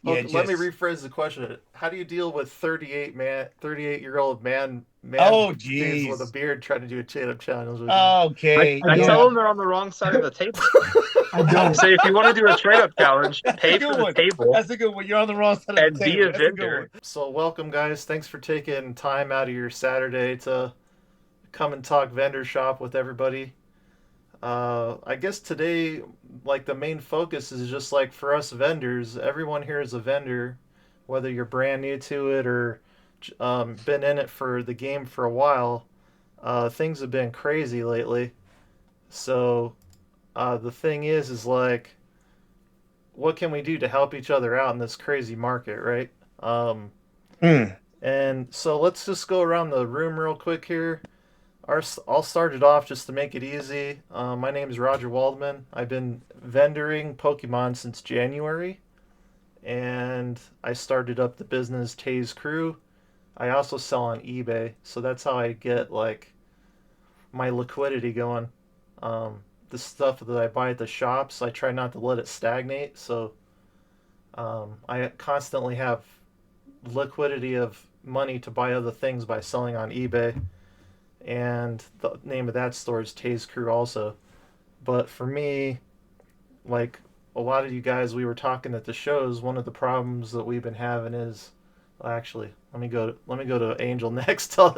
Yeah, Okay, let me just rephrase the question. How do you deal with 38-year-old man oh dudes with a geez. beard trying to do a chin-up challenge with you? Okay, I yeah, tell them they're on the wrong side of the table. I I don't. say, if you want to do a trade up challenge, that's a pay for good the one. table That's a good one. You're on the wrong side of the and be table. a That's a good one. vendor. So welcome, guys. Thanks for taking time out of your Saturday to come and talk vendor shop with everybody. I guess today, like the main focus is just like for us vendors. Everyone here is a vendor, whether you're brand new to it or been in it for the game for a while. Things have been crazy lately. So the thing is like, what can we do to help each other out in this crazy market, right? Um, Mm. and so let's just go around the room real quick here. I'll start it off just to make it easy. My name is Roger Waldman. I've been vendoring Pokemon since January, and I started up the business Taze Kruu. I also sell on eBay, so that's how I get like my liquidity going. The stuff that I buy at the shops, I try not to let it stagnate, so I constantly have liquidity of money to buy other things by selling on eBay. And the name of that store is Taze Kruu also. But for me, like a lot of you guys, we were talking at the shows. One of the problems that we've been having is, well, actually, let me go to Angel next. No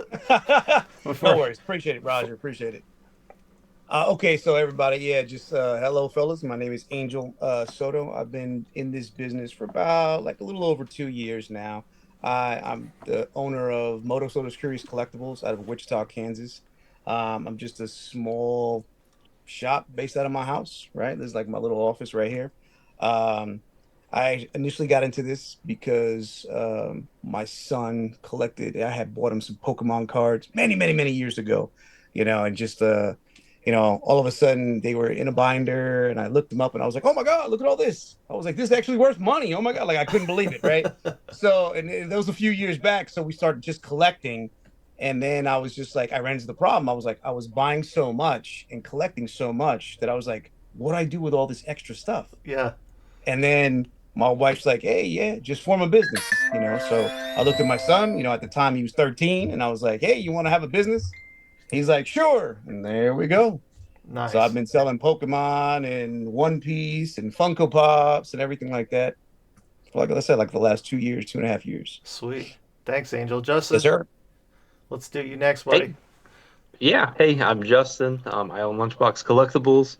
Before, worries. Appreciate it, Roger. Appreciate it. Okay, so everybody, yeah, just hello, fellas. My name is Angel Soto. I've been in this business for about like a little over 2 years now. I'm the owner of Moto Soto's Curious Collectibles out of Wichita, Kansas. I'm just a small shop based out of my house, right? There's like my little office right here. Um, I initially got into this because my son collected, I had bought him some Pokemon cards many, many, many years ago, and just all of a sudden they were in a binder and I looked them up and I was like, oh my God, look at all this. I was like, this is actually worth money. Oh my God. Like I couldn't believe it. Right. So, and that was a few years back. So we started just collecting. And then I was just like, I ran into the problem. I was like, I was buying so much and collecting so much that I was like, what do I do with all this extra stuff? yeah, And then my wife's like, hey, yeah, just form a business. So I looked at my son, at the time he was 13, and I was like, hey, you want to have a business? He's like, sure. And there we go. So I've nice, been selling Pokemon and One Piece and Funko Pops and everything like that. Like I said, like the last 2 years, 2.5 years. sweet. Thanks, Angel. Yes, Justin, sir. let's do you next, Hey, buddy. yeah. Hey, I'm Justin. I own Lunchbox Collectibles.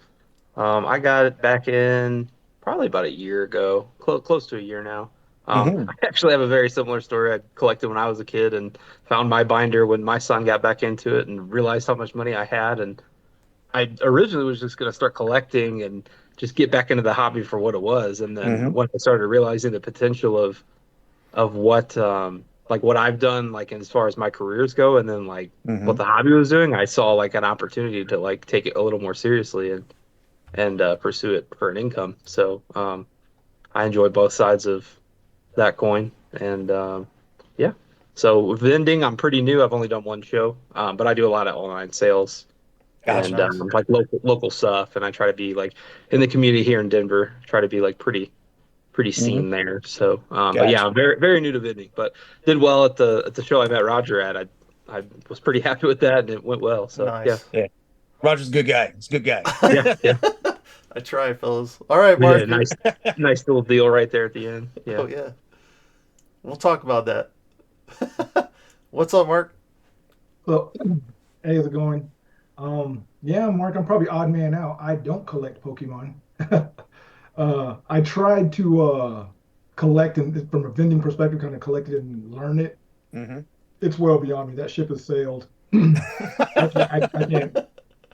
I got it back in probably about a year ago, close to a year now. Hmm. I actually have a very similar story. I collected when I was a kid and found my binder when my son got back into it and realized how much money I had. And I originally was just going to start collecting and just get back into the hobby for what it was. And then Hmm. when I started realizing the potential of what like what I've done like as far as my careers go, and then like what Hmm. the hobby was doing, I saw like an opportunity to like take it a little more seriously and pursue it for an income. So I enjoy both sides of that coin, and yeah. So vending, I'm pretty new. I've only done one show, but I do a lot of online sales Oh, Gotcha. and nice. like local stuff, and I try to be like in the community here in Denver. Try to be like pretty Hmm. seen there. So, but yeah, Gotcha. I'm very new to vending, but did well at the show I met Roger at. I was pretty happy with that, and it went well. So yeah, Nice. Yeah. Roger's a good guy. He's a good guy. yeah, I try, fellas. All right, we hit Mark. a nice little deal right there at the end. Oh Yeah. yeah, we'll talk about that. What's up, Mark? So, hey, how's it going? Yeah, Mark, I'm probably odd man out. I don't collect Pokemon. I tried to collect and from a vending perspective, kind of collect it and learn it. Hmm. It's well beyond me. That ship has sailed. I can't.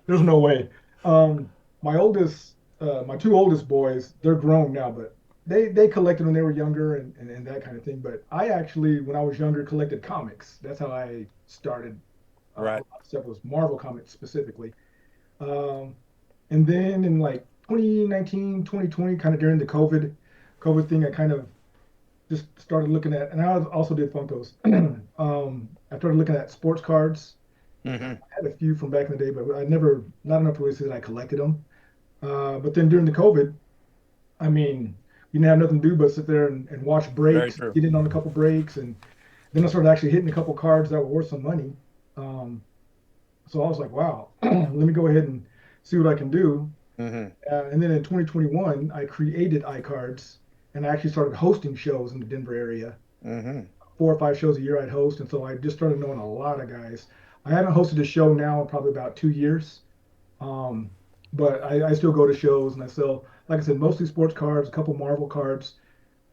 There's no way. My oldest, my two oldest boys, they're grown now, but they collected when they were younger and that kind of thing. But I actually, when I was younger, collected comics. That's how I started. A Right. lot of stuff was Marvel comics specifically. Um, and then in like 2019, 2020, kind of during the COVID thing, I kind of just started looking at, and I also did Funkos. I started looking at sports cards. Hmm. I had a few from back in the day, but I never, not enough to really say that I collected them. But then during the COVID, I mean, you didn't have nothing to do but sit there and watch Very breaks, true. get in on a couple breaks, and then I started actually hitting a couple cards that were worth some money. Um, so I was like, wow, let me go ahead and see what I can do. Hmm. And then in 2021, I created iCards and I actually started hosting shows in the Denver area. Hmm. 4 or 5 shows a year I'd host, and so I just started knowing a lot of guys. I haven't hosted a show now in probably about 2 years, um, but I still go to shows and I sell, like I said, mostly sports cards, a couple Marvel cards.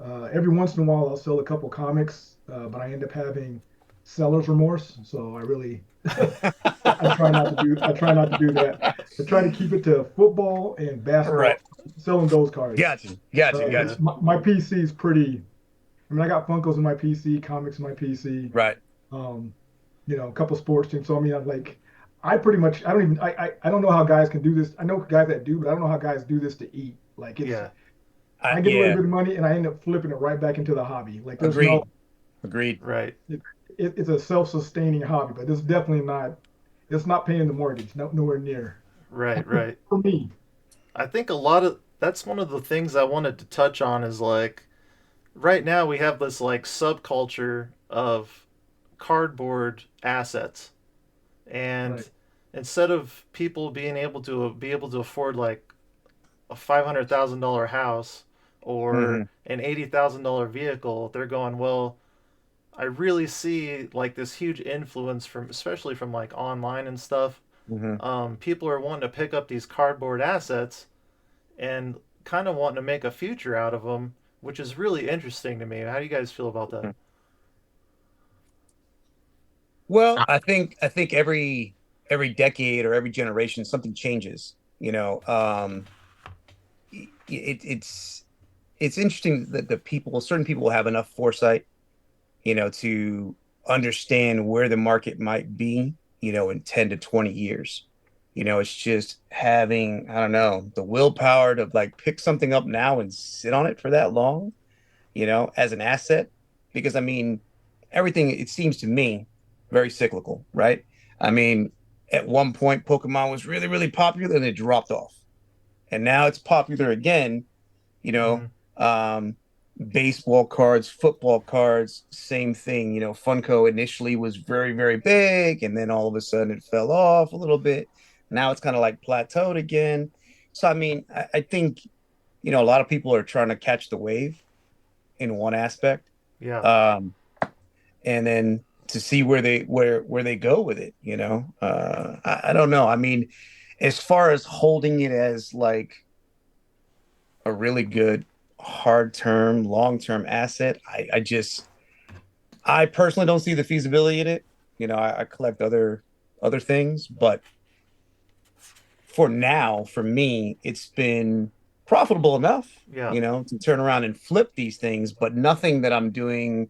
Every once in a while, I'll sell a couple comics, but I end up having seller's remorse, so I really I try not to do that. I try to keep it to football and Right. basketball, selling those cards. Gotcha. Gotcha. Yeah. Gotcha. My PC is pretty. I mean, I got Funkos in my PC, comics in my PC, Right. um, a couple sports teams. So I mean, I'm like, I pretty much, I don't even, I don't know how guys can do this. I know guys that do, but I don't know how guys do this to eat. Like Yeah. I get a little Yeah. bit of money and I end up flipping it right back into the hobby. Like there's no, Agreed. Agreed. Right. it, it's a self-sustaining hobby, but it's definitely not, it's not paying the mortgage. No, nowhere near Right. Right. for me. I think a lot of that's one of the things I wanted to touch on is like right now we have this like subculture of cardboard assets, and Right. instead of people being able to afford like a $500,000 house or Hmm. an $80,000 vehicle, they're going, well, I really see like this huge influence from especially from like online and stuff. Hmm. People are wanting to pick up these cardboard assets and kind of wanting to make a future out of them, which is really interesting to me. How do you guys feel about that? Well, I think every decade or every generation something changes. It's interesting that the people, certain people will have enough foresight, to understand where the market might be, in 10 to 20 years. It's just having, I don't know, the willpower to like pick something up now and sit on it for that long, as an asset. Because I mean, everything, it seems to me, very cyclical, right? I mean, at one point, Pokemon was really, really popular and it dropped off. And now it's popular again, you know, Mm-hmm. um, baseball cards, football cards, same thing. Funko initially was very, very big, and then all of a sudden it fell off a little bit. Now it's kind of like plateaued again. So, I mean, I think, a lot of people are trying to catch the wave in one aspect. Yeah, Um, and then to see where they go with it, I don't know. I mean, as far as holding it as like a really good hard term, long term asset. I personally don't see the feasibility in it. I collect other things, but for now, for me, it's been profitable enough, yeah, to turn around and flip these things, but nothing that I'm doing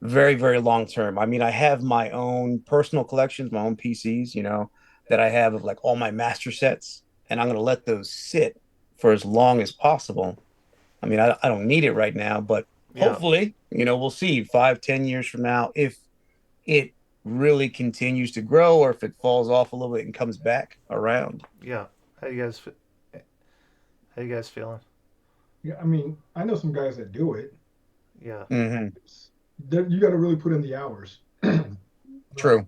very, very long term. I mean, I have my own personal collections, my own PCs, that I have of like all my master sets, and I'm going to let those sit for as long as possible. I mean, I don't need it right now, but yeah, hopefully, we'll see 5, 10 years from now if it really continues to grow or if it falls off a little bit and comes back around. yeah. How you guys how you guys feeling? Yeah, I mean, I know some guys that do it. Yeah, Hmm. You got to really put in the hours. True.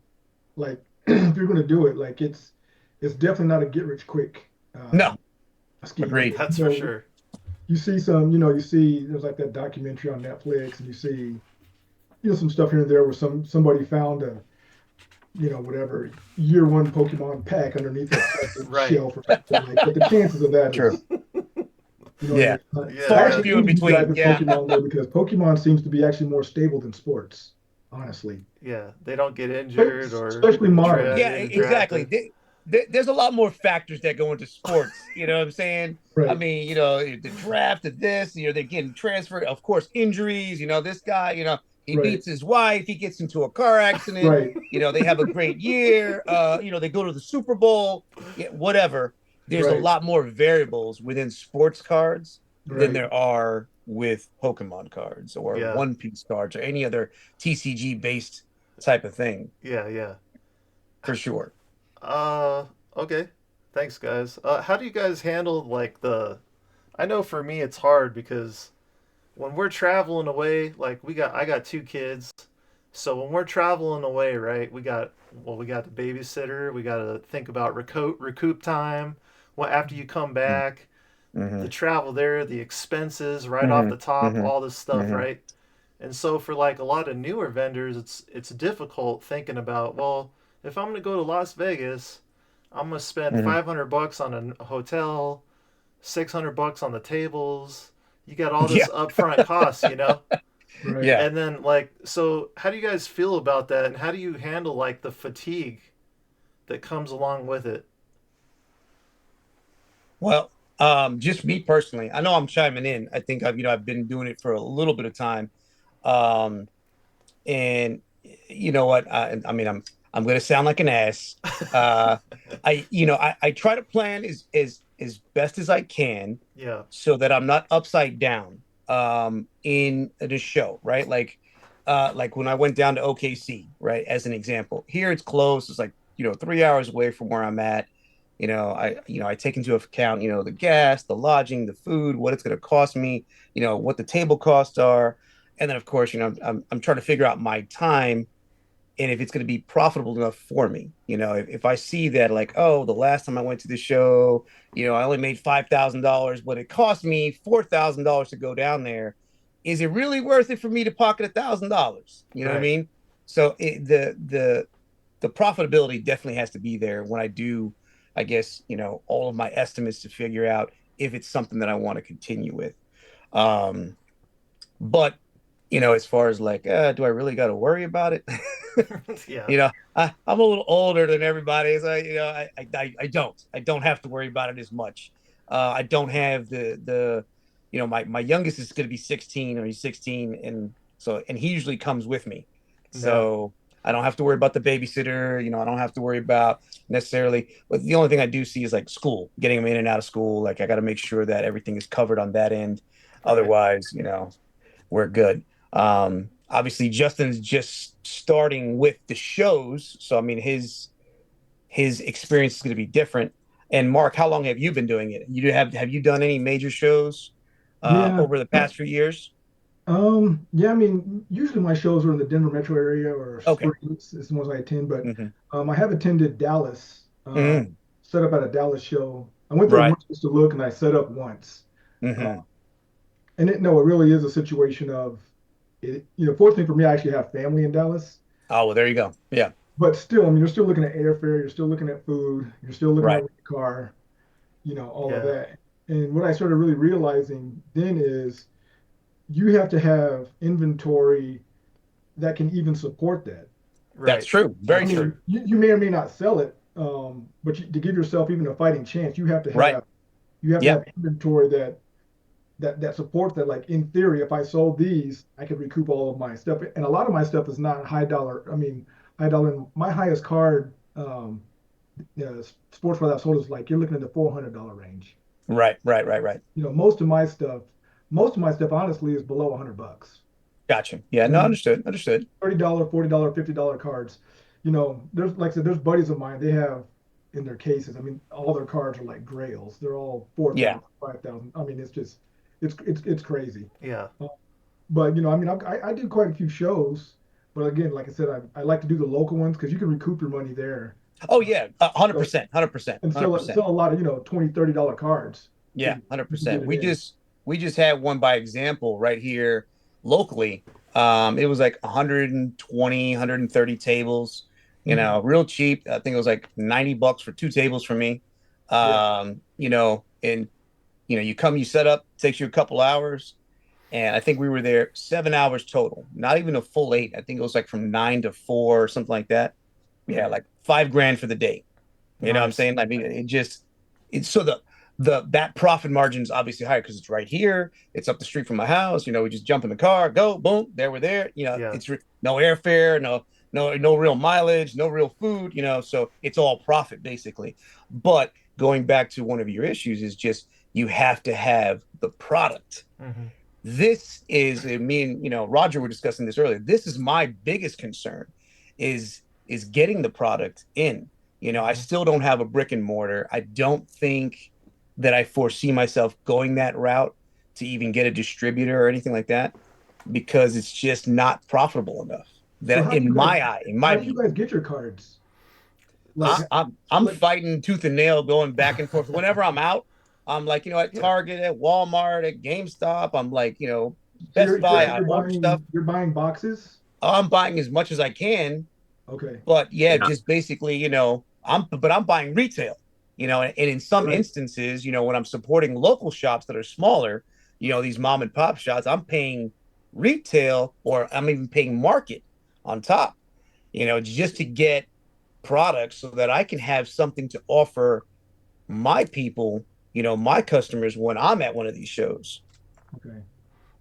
Like if you're going to do it, like it's definitely not a get rich quick No, scheme. Like agreed. that's for sure. you see some, you see there's like that documentary on Netflix, and you see some stuff here and there where somebody found a whatever year one Pokemon pack underneath a plastic Right. shelf or something like. But the chances of that True. is Yeah. I Far Yeah, and actually few in envy you guys between. with Yeah. Pokemon though because Pokemon seems to be actually more stable than sports, honestly. yeah. They don't get injured or Especially modern. Yeah, getting exactly. drafted. There's a lot more factors that go into sports. You know what I'm saying? I Right, mean, the draft of this, they're getting transferred. Of course, injuries. This guy, he right, beats his wife. He gets into a car accident. right, They have a great year. They go to the Super Bowl. Yeah, whatever. There's a right, lot more variables within sports cards than right. there are with Pokemon cards or Yeah, One Piece cards or any other TCG based type of thing, yeah, yeah. for sure. Uh, okay. Thanks, guys. How do you guys handle like the? I know for me it's hard because when we're traveling away, like I got two kids, so when we're traveling away, right, we got the babysitter, we got to think about recoup time. What after you come back, Mm-hmm. the travel there, the expenses right off Mm-hmm. the top, Mm-hmm. all this stuff, Mm-hmm. right? And so for like a lot of newer vendors, it's difficult thinking about, well, if I'm gonna go to Las Vegas, I'm gonna spend Mm-hmm. $500 on a hotel, $600 on the tables. You got all Yeah. this upfront costs, you know. Right. Yeah. And then like, so how do you guys feel about that, and how do you handle like the fatigue that comes along with it? Well, just me personally, I know I'm chiming in. I think I've been doing it for a little bit of time. Um, and you know what? I mean, I'm going to sound like an ass. Uh, I try to plan as best as I can Yeah. so that I'm not upside down in the show, right? Like when I went down to OKC, right? As an example, here it's close. It's like 3 hours away from where I'm at. I take into account the gas, the lodging, the food, what it's going to cost me, what the table costs are, and then of course I'm trying to figure out my time and if it's going to be profitable enough for me. If I see that, like, oh, the last time I went to the show, I only made $5,000, but it cost me $4,000 to go down there. Is it really worth it for me to pocket $1,000? You know what I Right. mean? So the profitability definitely has to be there when I do, I guess, all of my estimates to figure out if it's something that I want to continue with. Um, but as far as like, do I really got to worry about it? Yeah. I'm a little older than everybody, so I don't have to worry about it as much. I don't have my youngest is going to be 16, or he's 16, and he usually comes with me, Yeah. so I don't have to worry about the babysitter. I don't have to worry about necessarily. But the only thing I do see is like school, getting him in and out of school. Like I got to make sure that everything is covered on that end. Right. Otherwise, we're good. Obviously, Justin's just starting with the shows, so I mean his experience is going to be different. And Mark, how long have you been doing it? Have you done any major shows Yeah. over the past few years? Yeah, I mean, usually my shows are in the Denver metro area or Okay. Springs is the ones I attend, but Hmm. I have attended Dallas, Hmm. set up at a Dallas show. I went there Right. once just to look and I set up once. Uh, Hmm. and no, it really is a situation of it, fortunately for me, I actually have family in Dallas, Oh, well, there you go. Yeah. but still, I mean, you're still looking at airfare, you're still looking at food, you're still looking at Right. rent a car, all of Yeah. that. And what I started really realizing then is you have to have inventory that can even support that. That's Right. true. I Very That's true. true. mean, you may or may not sell it, but to give yourself even a fighting chance, Right. you have to Yep. have inventory that supports that. Like in theory, if I sold these, I could recoup all of my stuff. And a lot of my stuff is not high dollar. I mean, high dollar. My highest card, sports card I've sold is like you're looking at the $400 range. Right. Right. Right. Right. Most of my stuff, honestly, is below $100. Gotcha. Yeah. I No, mean, understood. Understood. $30, $40, $50 cards. There's like I said, there's buddies of mine. They have in their cases. I mean, all their cards are like grails. They're all Yeah. 4,000, 5,000. I mean, it's just it's crazy. Yeah. Uh, but I mean, I do quite a few shows. But again, like I said, I like to do the local ones because you can recoup your money there. Oh yeah. hundred So, percent. 100%. and hundred sell percent. sell a lot of $20, $30 cards Yeah, because you can get 100%. it We in. just we just had one by example right here locally. It was like 120, 130 tables, Mhm. real cheap. I think it was like $90 for two tables for me. Yeah. And you set up, takes you a couple hours, and I think we were there 7 hours total, not even a full eight. I think it was like from 9 to 4 or something like that. Yeah, like 5 grand for the day. You know what I'm Nice. saying? I mean, it's so that profit margin is obviously higher because it's right here. It's up the street from my house. We just jump in the car, go, boom, there we're there. Yeah. It's no airfare, no real mileage, no real food. So it's all profit basically. But going back to one of your issues is just you have to have the product. Hmm. This is me and Roger were discussing this earlier. This is my biggest concern is getting the product in. I Hmm. still don't have a brick and mortar. I don't think that I foresee myself going that route to even get a distributor or anything like that because it's just not profitable enough. So That in my eye, in my how do you view. guys get your cards? Like I'm like fighting tooth and nail going back and forth. Whenever I'm out, I'm like, at Yeah. Target, at Walmart, at GameStop, I'm like, so Best Buy, I order stuff. you're buying boxes? I'm buying as much as I can, Okay. but yeah, Yeah. just basically, I'm buying retail, and in some Right. instances, when I'm supporting local shops that are smaller, these mom and pop shops, I'm paying retail or I'm even paying market on top, just to get products so that I can have something to offer my people, my customers when I'm at one of these shows. Okay.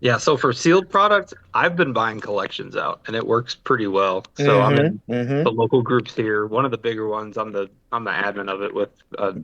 Yeah, so for sealed products, I've been buying collections out and it works pretty well. So I'm in Mm-hmm. Mm-hmm. the local groups here. One of the bigger ones, I'm the admin of it with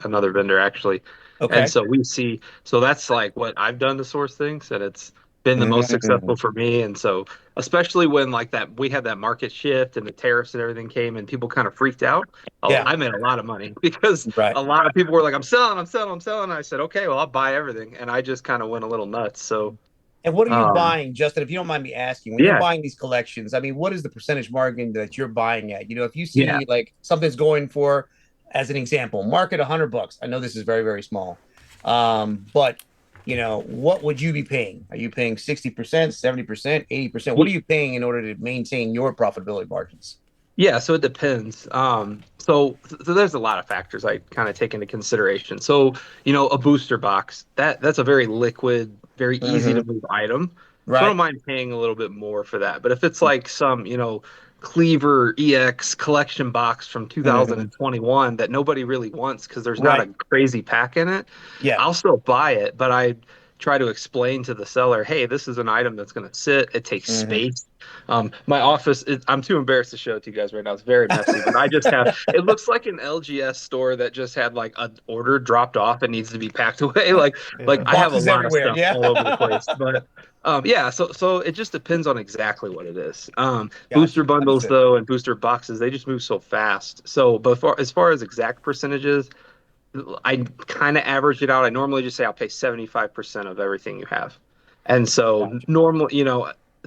another vendor actually. And Okay. so we see, so that's like what I've done to source things and it's been the most Mm-hmm. successful for me. And so especially when like that we had that market shift and the tariffs and everything came and people kind of freaked out. Oh, Yeah. I made a lot of money because Right. a lot of people were like, I'm selling, I'm selling, I'm selling. And I said, okay, well, I'll buy everything. And I just kind of went a little nuts. So And what are you um, buying, Justin? If you don't mind me asking, when you're yeah, buying these collections, I mean, what is the percentage margin that you're buying at? If you yeah. see like something's going for, as an example, market $100. I know this is very, very small, but what would you be paying? Are you paying 60%, 70%, 80%? What are you paying in order to maintain your profitability margins? Yeah, so it depends. So there's a lot of factors I kind of take into consideration. So, a booster box, that's a very liquid, very easy to Mm-hmm. move item. So I don't Right. mind paying a little bit more for that. But if it's like some, Cleaver EX collection box from Mm-hmm. 2021 that nobody really wants because there's not a Right. crazy pack in it, Yeah. I'll still buy it, but I try to explain to the seller, hey, this is an item that's going to sit. It takes Mm-hmm. space. My office, I'm too embarrassed to show it to you guys right now. It's very messy, but I just have, it looks like an LGS store that just had like an order dropped off and needs to be packed away. Like Yeah. I have a Boxes lot of everywhere. stuff Yeah. all over the place, but yeah, so it just depends on exactly what it is. Booster Gotcha. bundles Understood. though, and booster boxes, they just move so fast. So, but as far as exact percentages, I kind of average it out. I normally just say I'll pay 75% of everything you have. And so Gotcha. normal,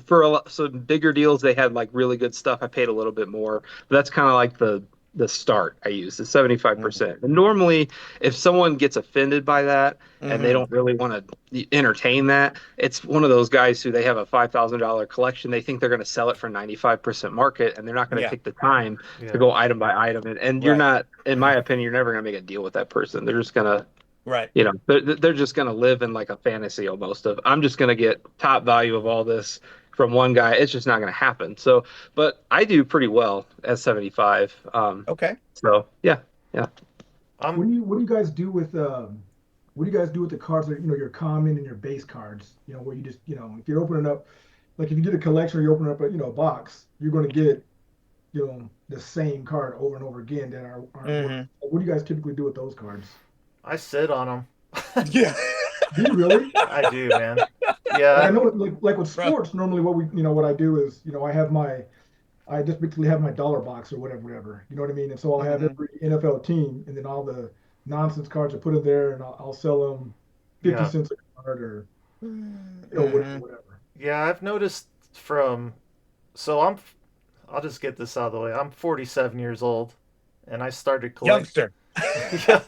for a lot, so bigger deals, they had like really good stuff. I paid a little bit more, but that's kind of like the start I use, the Mm-hmm. 75%. And normally if someone gets offended by that and they Mm-hmm. don't really want to entertain that, it's one of those guys who they have a $5,000 collection. They think they're going to sell it for 95% market and they're not going to Yeah. take the time to Yeah. go item by item. And you're Right. not, in my opinion, you're never going to make a deal with that person. They're just going to, Right. they're just going to live in like a fantasy almost of, I'm just going to get top value of all this from one guy. It's just not going to happen. So, but I do pretty well at 75. Okay. So yeah, yeah. I'm What do you guys do with what do you guys do with the cards that your common and your base cards? Where you just if you're opening up, like if you get a collection or you open up a box, you're going to get the same card over and over again that aren't worth. Mm-hmm. What do you guys typically do with those cards? I sit on them. Yeah. Do you really? I do, man. Like I Yeah. know, like with Bro. sports, normally what I do is, I just basically have my dollar box or whatever. You know what I mean? And so I'll have Mm-hmm. every NFL team, and then all the nonsense cards are put in there, and I'll sell them 50 Yeah. cents a card or Mm-hmm. whatever. Yeah, I've noticed from so I'll just get this out of the way. I'm 47 years old and I started collect Youngster. Yeah.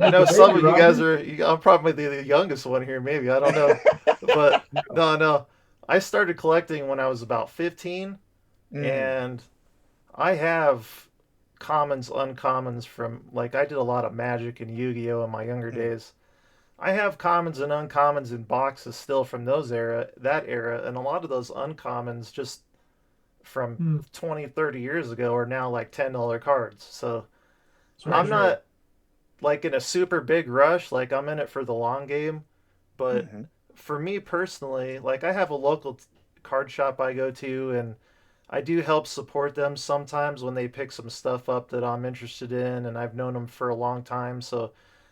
I know The some baby, of you guys Roger. are I'm probably the youngest one here maybe. I don't know. But no. I started collecting when I was about 15 Mm. and I have commons, uncommons from like I did a lot of Magic and Yu-Gi-Oh in my younger Mm. days. I have commons and uncommons in boxes still from that era, and a lot of those uncommons just from Hmm. 20, 30 years ago are now like $10 cards. So It's very I'm true. not like in a super big rush, like I'm in it for the long game, but Mm-hmm. for me personally, like I have a local card shop I go to and I do help support them sometimes when they pick some stuff up that I'm interested in and I've known them for a long time, so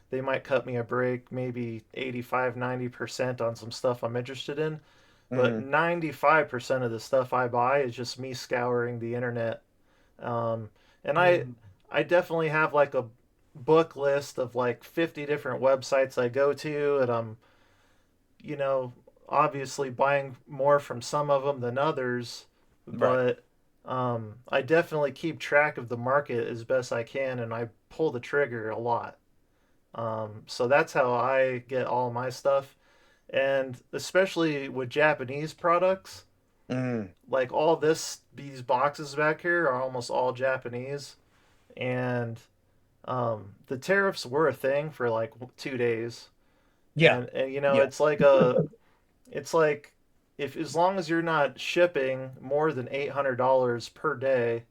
they might cut me a break, maybe 85, 90% on some stuff I'm interested in. But Mm-hmm. 95% of the stuff I buy is just me scouring the internet. Um, and Hmm. I definitely have like a book list of like 50 different websites I go to, and I'm you know, obviously buying more from some of them than others, Right. but I definitely keep track of the market as best I can, and I pull the trigger a lot. So that's how I get all my stuff, and especially with Japanese products, Mm. like all these boxes back here are almost all Japanese, and the tariffs were a thing for like 2 days, Yeah. and Yeah. it's like if as long as you're not shipping more than $800 per day,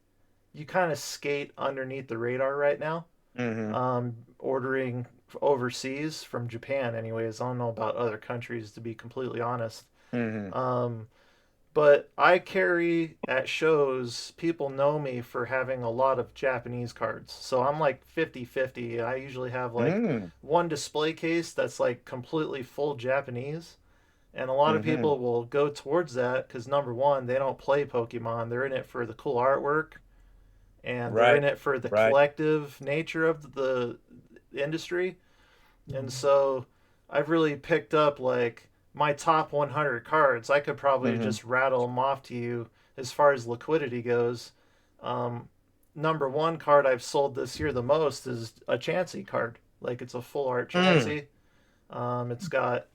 you kind of skate underneath the radar right now. Hmm. Ordering overseas from Japan, anyways. I don't know about other countries to be completely honest. Hmm. Um, but I carry at shows, people know me for having a lot of Japanese cards. So I'm like 50-50. I usually have like Mm. one display case that's like completely full Japanese. And a lot of Hmm. people will go towards that because number one, they don't play Pokemon. They're in it for the cool artwork and they're in Right. it for the Right. collective nature of the industry. And Mhm. so I've really picked up like my top 100 cards. I could probably Hmm. just rattle them off to you as far as liquidity goes. Um, Number one card I've sold this year the most is a Chansey card. Like it's a full art Mm. Chansey. It's got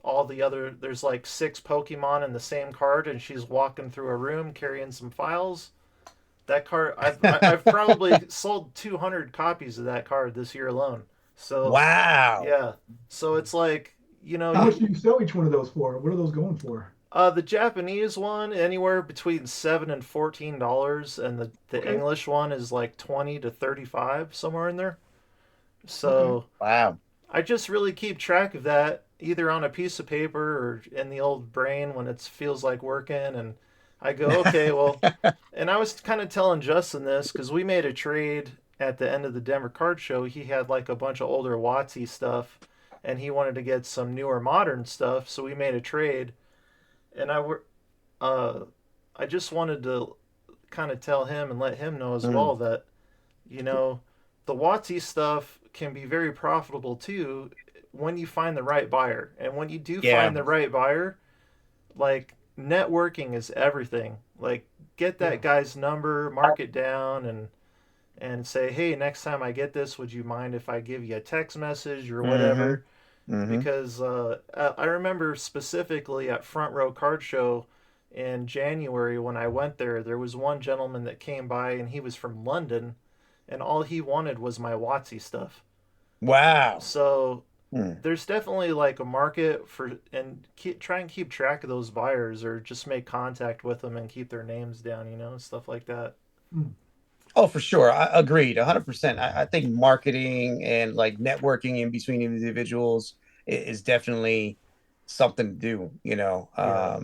all the other, there's like six Pokemon in the same card, and she's walking through a room carrying some files. That card, I've probably sold 200 copies of that card this year alone. So Wow. yeah, so it's like How much do you sell each one of those for? What are those going for? the Japanese one anywhere between $7 and $14, and the Okay. English one is like 20 to 35 somewhere in there. Okay. So Wow. I just really keep track of that either on a piece of paper or in the old brain when it feels like working, and I go, okay, well, and I was kind of telling Justin this because we made a trade at the end of the Denver Card Show. He had like a bunch of older Watsy stuff, and he wanted to get some newer modern stuff. So we made a trade, and uh, I just wanted to kind of tell him and let him know as Mm. well that you know the Watsy stuff can be very profitable too when you find the right buyer, and when you do Yeah. find the right buyer, like networking is everything. Like get Yeah. that guy's number, mark it down, and say, hey, next time I get this, would you mind if I give you a text message or Hmm. whatever? Hmm. Because I remember specifically at Front Row Card Show in January when I went there, there was one gentleman that came by and he was from London, and all he wanted was my Watsy stuff. Wow. So Mm. there's definitely like a market for, and try and keep track of those buyers or just make contact with them and keep their names down, stuff like that. Mm. Oh, for sure. I agreed 100%. I think marketing and like networking in between individuals is definitely something to do, you know. Yeah.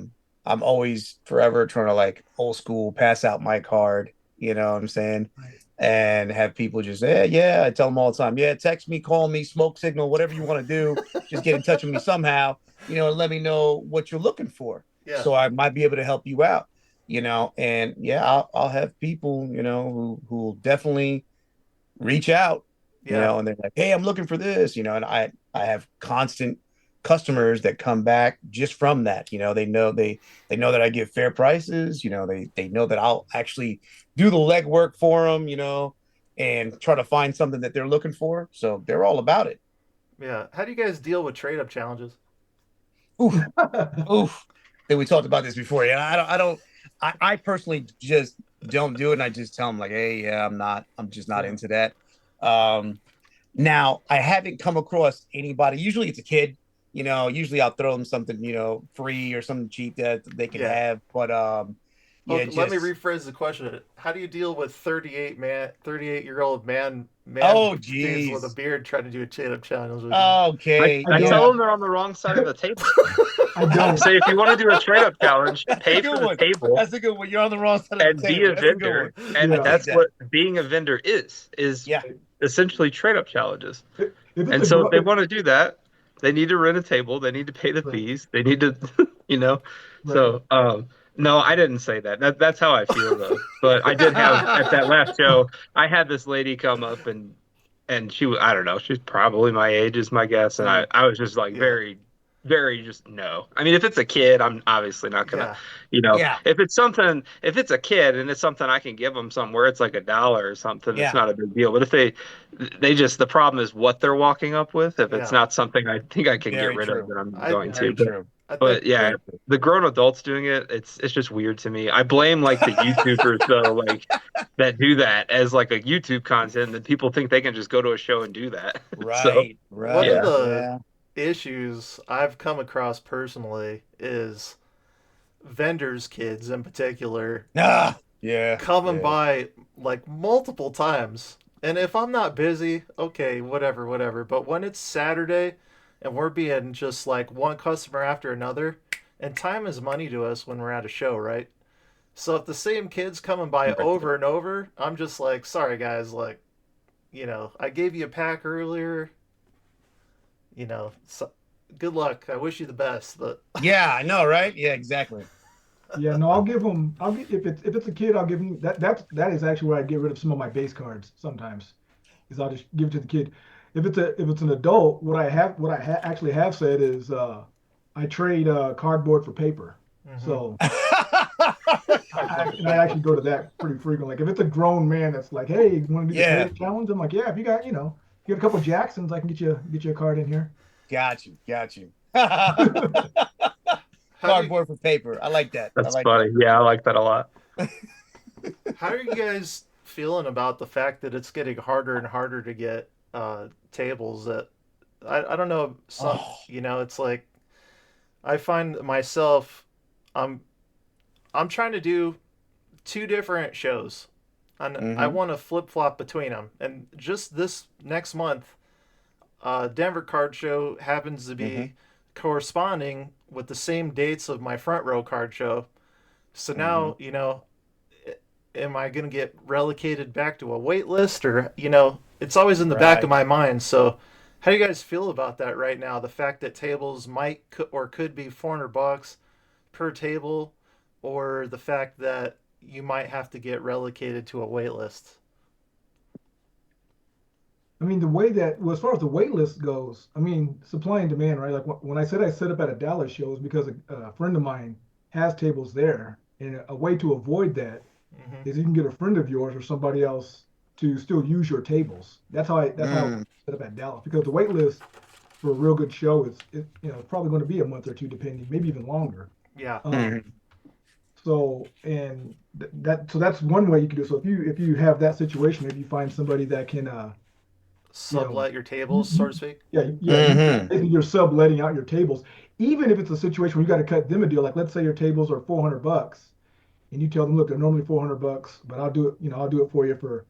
I'm always forever trying to like old school pass out my card, you know what I'm saying? Right. And have people just, yeah, yeah, I tell them all the time, yeah, text me, call me, smoke signal, whatever you want to do, just get in touch with me somehow, and let me know what you're looking for. Yeah. So I might be able to help you out, and yeah, I'll have people, who will definitely reach out, Yeah. and they're like, hey, I'm looking for this, and I have constant customers that come back just from that. They know that I give fair prices. They know that I'll actually do the legwork for them, and try to find something that they're looking for. So they're all about it. Yeah. How do you guys deal with trade up challenges? Oof, oof. Then we talked about this before. Yeah, I personally just don't do it, and I just tell them like, hey, yeah, I'm just not Yeah. into that. Um, Now, I haven't come across anybody. Usually it's a kid, usually I'll throw them something, free or something cheap that they can Yeah. have. But yeah, Okay, let me just rephrase the question. How do you deal with 38-year-old man oh dudes with a geez. beard trying to do a chin up challenge with you? Okay, I I don't. yeah. tell them they're on the wrong side of the table. I I don't. say if you want to do a trade up challenge, That's a pay for good the one. table That's a good one. You're on the wrong side of the and be table. a That's a good one. vendor. And I Yeah. dig that's that. what being a vendor is Yeah. essentially trade up challenges. If it's And a so girl, if they want to do that, they need to rent a table, they need to pay the right, fees, they need to, you know. right. So no, I didn't say that. That's how I feel though. But I did have at that last show, I had this lady come up and I don't know, she's probably my age is my guess, and Mm, I was just like yeah. very very just no. I mean, if it's a kid, I'm obviously not gonna, Yeah. Yeah, if it's a kid and it's something I can give them somewhere, it's like $1 or something, it's yeah, not a big deal. But if they just, the problem is what they're walking up with. If it's Yeah. not something I think I can get very rid of, true. then I'm I going to. Very true. I think But yeah, Very true. the grown adults doing it, it's just weird to me. I blame like the YouTubers though, like that do that as like a YouTube content, that people think they can just go to a show and do that. So Right, one of right. yeah. the Yeah. issues I've come across personally is vendors' kids in particular Ah, yeah, coming yeah. by like multiple times. And if I'm not busy, okay, whatever, whatever. But when it's Saturday and we're being just like one customer after another, and time is money to us when we're at a show, right? So if the same kid's coming by over and over, I'm just like, sorry guys, like, I gave you a pack earlier, so good luck. I wish you the best, but Yeah, I know, right? Yeah, exactly. Yeah, no, I'll give them. I'll get if it's a kid, I'll give them that. That is actually where I get rid of some of my base cards sometimes. Is I'll just give it to the kid. If it's an adult, actually have said is I trade cardboard for paper. Mhm. So Cardboard I paper. actually go to that pretty frequently. Like if it's a grown man that's like, hey, you want to do the Yeah, trade challenge? I'm like, yeah, if you got you got a couple Jacksons, I can get you a card in here. got you, got you. how do you Cardboard for paper. I like that. I That's like funny. that. Yeah, I like that a lot. how are you guys feeling about the fact that it's getting harder and harder to get tables that I don't know some Oh, it's like I find myself I'm I'm trying to do two different shows and I mm-hmm, want to flip flop between them. And just this next month, Denver Card Show happens to mm-hmm, be corresponding with the same dates of my front row card show. So mm-hmm. now, am I going to get relegated back to a wait list or, it's always in the back of Right. my mind. So how do you guys feel about that right now? The fact that tables might or could be $400 per table, or the fact that you might have to get relegated to a wait list. I mean, the way that, well, as far as the wait list goes, I mean, supply and demand, right? Like when I said I set up at a Dallas show is because a friend of mine has tables there. And a way to avoid that Mm-hmm. is you can get a friend of yours or somebody else to still use your tables. That's how I Mm, set up at Dallas because the wait list for a real good show is probably going to be a month or two depending, maybe even longer. Yeah, Um, mhm. so and so that's one way you can do it. So if you have that situation, maybe you find somebody that can you know, sublet your you, tables, so to you, speak. Mhm. basically you're subletting out your tables, even if it's a situation where you got to cut them a deal. Like let's say your tables are $400, and you tell them, look, they're normally $400, but I'll do it for you for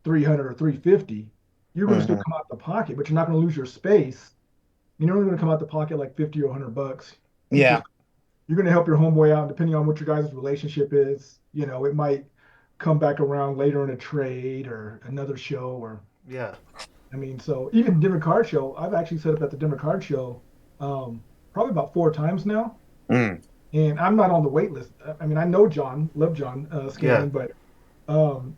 300 or 350. You're going to still Mhm. come out the pocket, but you're not going to lose your space. You're only going to come out the pocket like 50 or $100. It's just Yeah. you're going to help your homeboy out, and depending on what your guys' relationship is, it might come back around later in a trade or another show or Yeah. I mean, so even Denver Card Show, I've actually set up at the Denver Card Show probably about 4 times now, Mm. and I'm not on the wait list. I mean, I know John, love John Yeah. Scanlon, but um,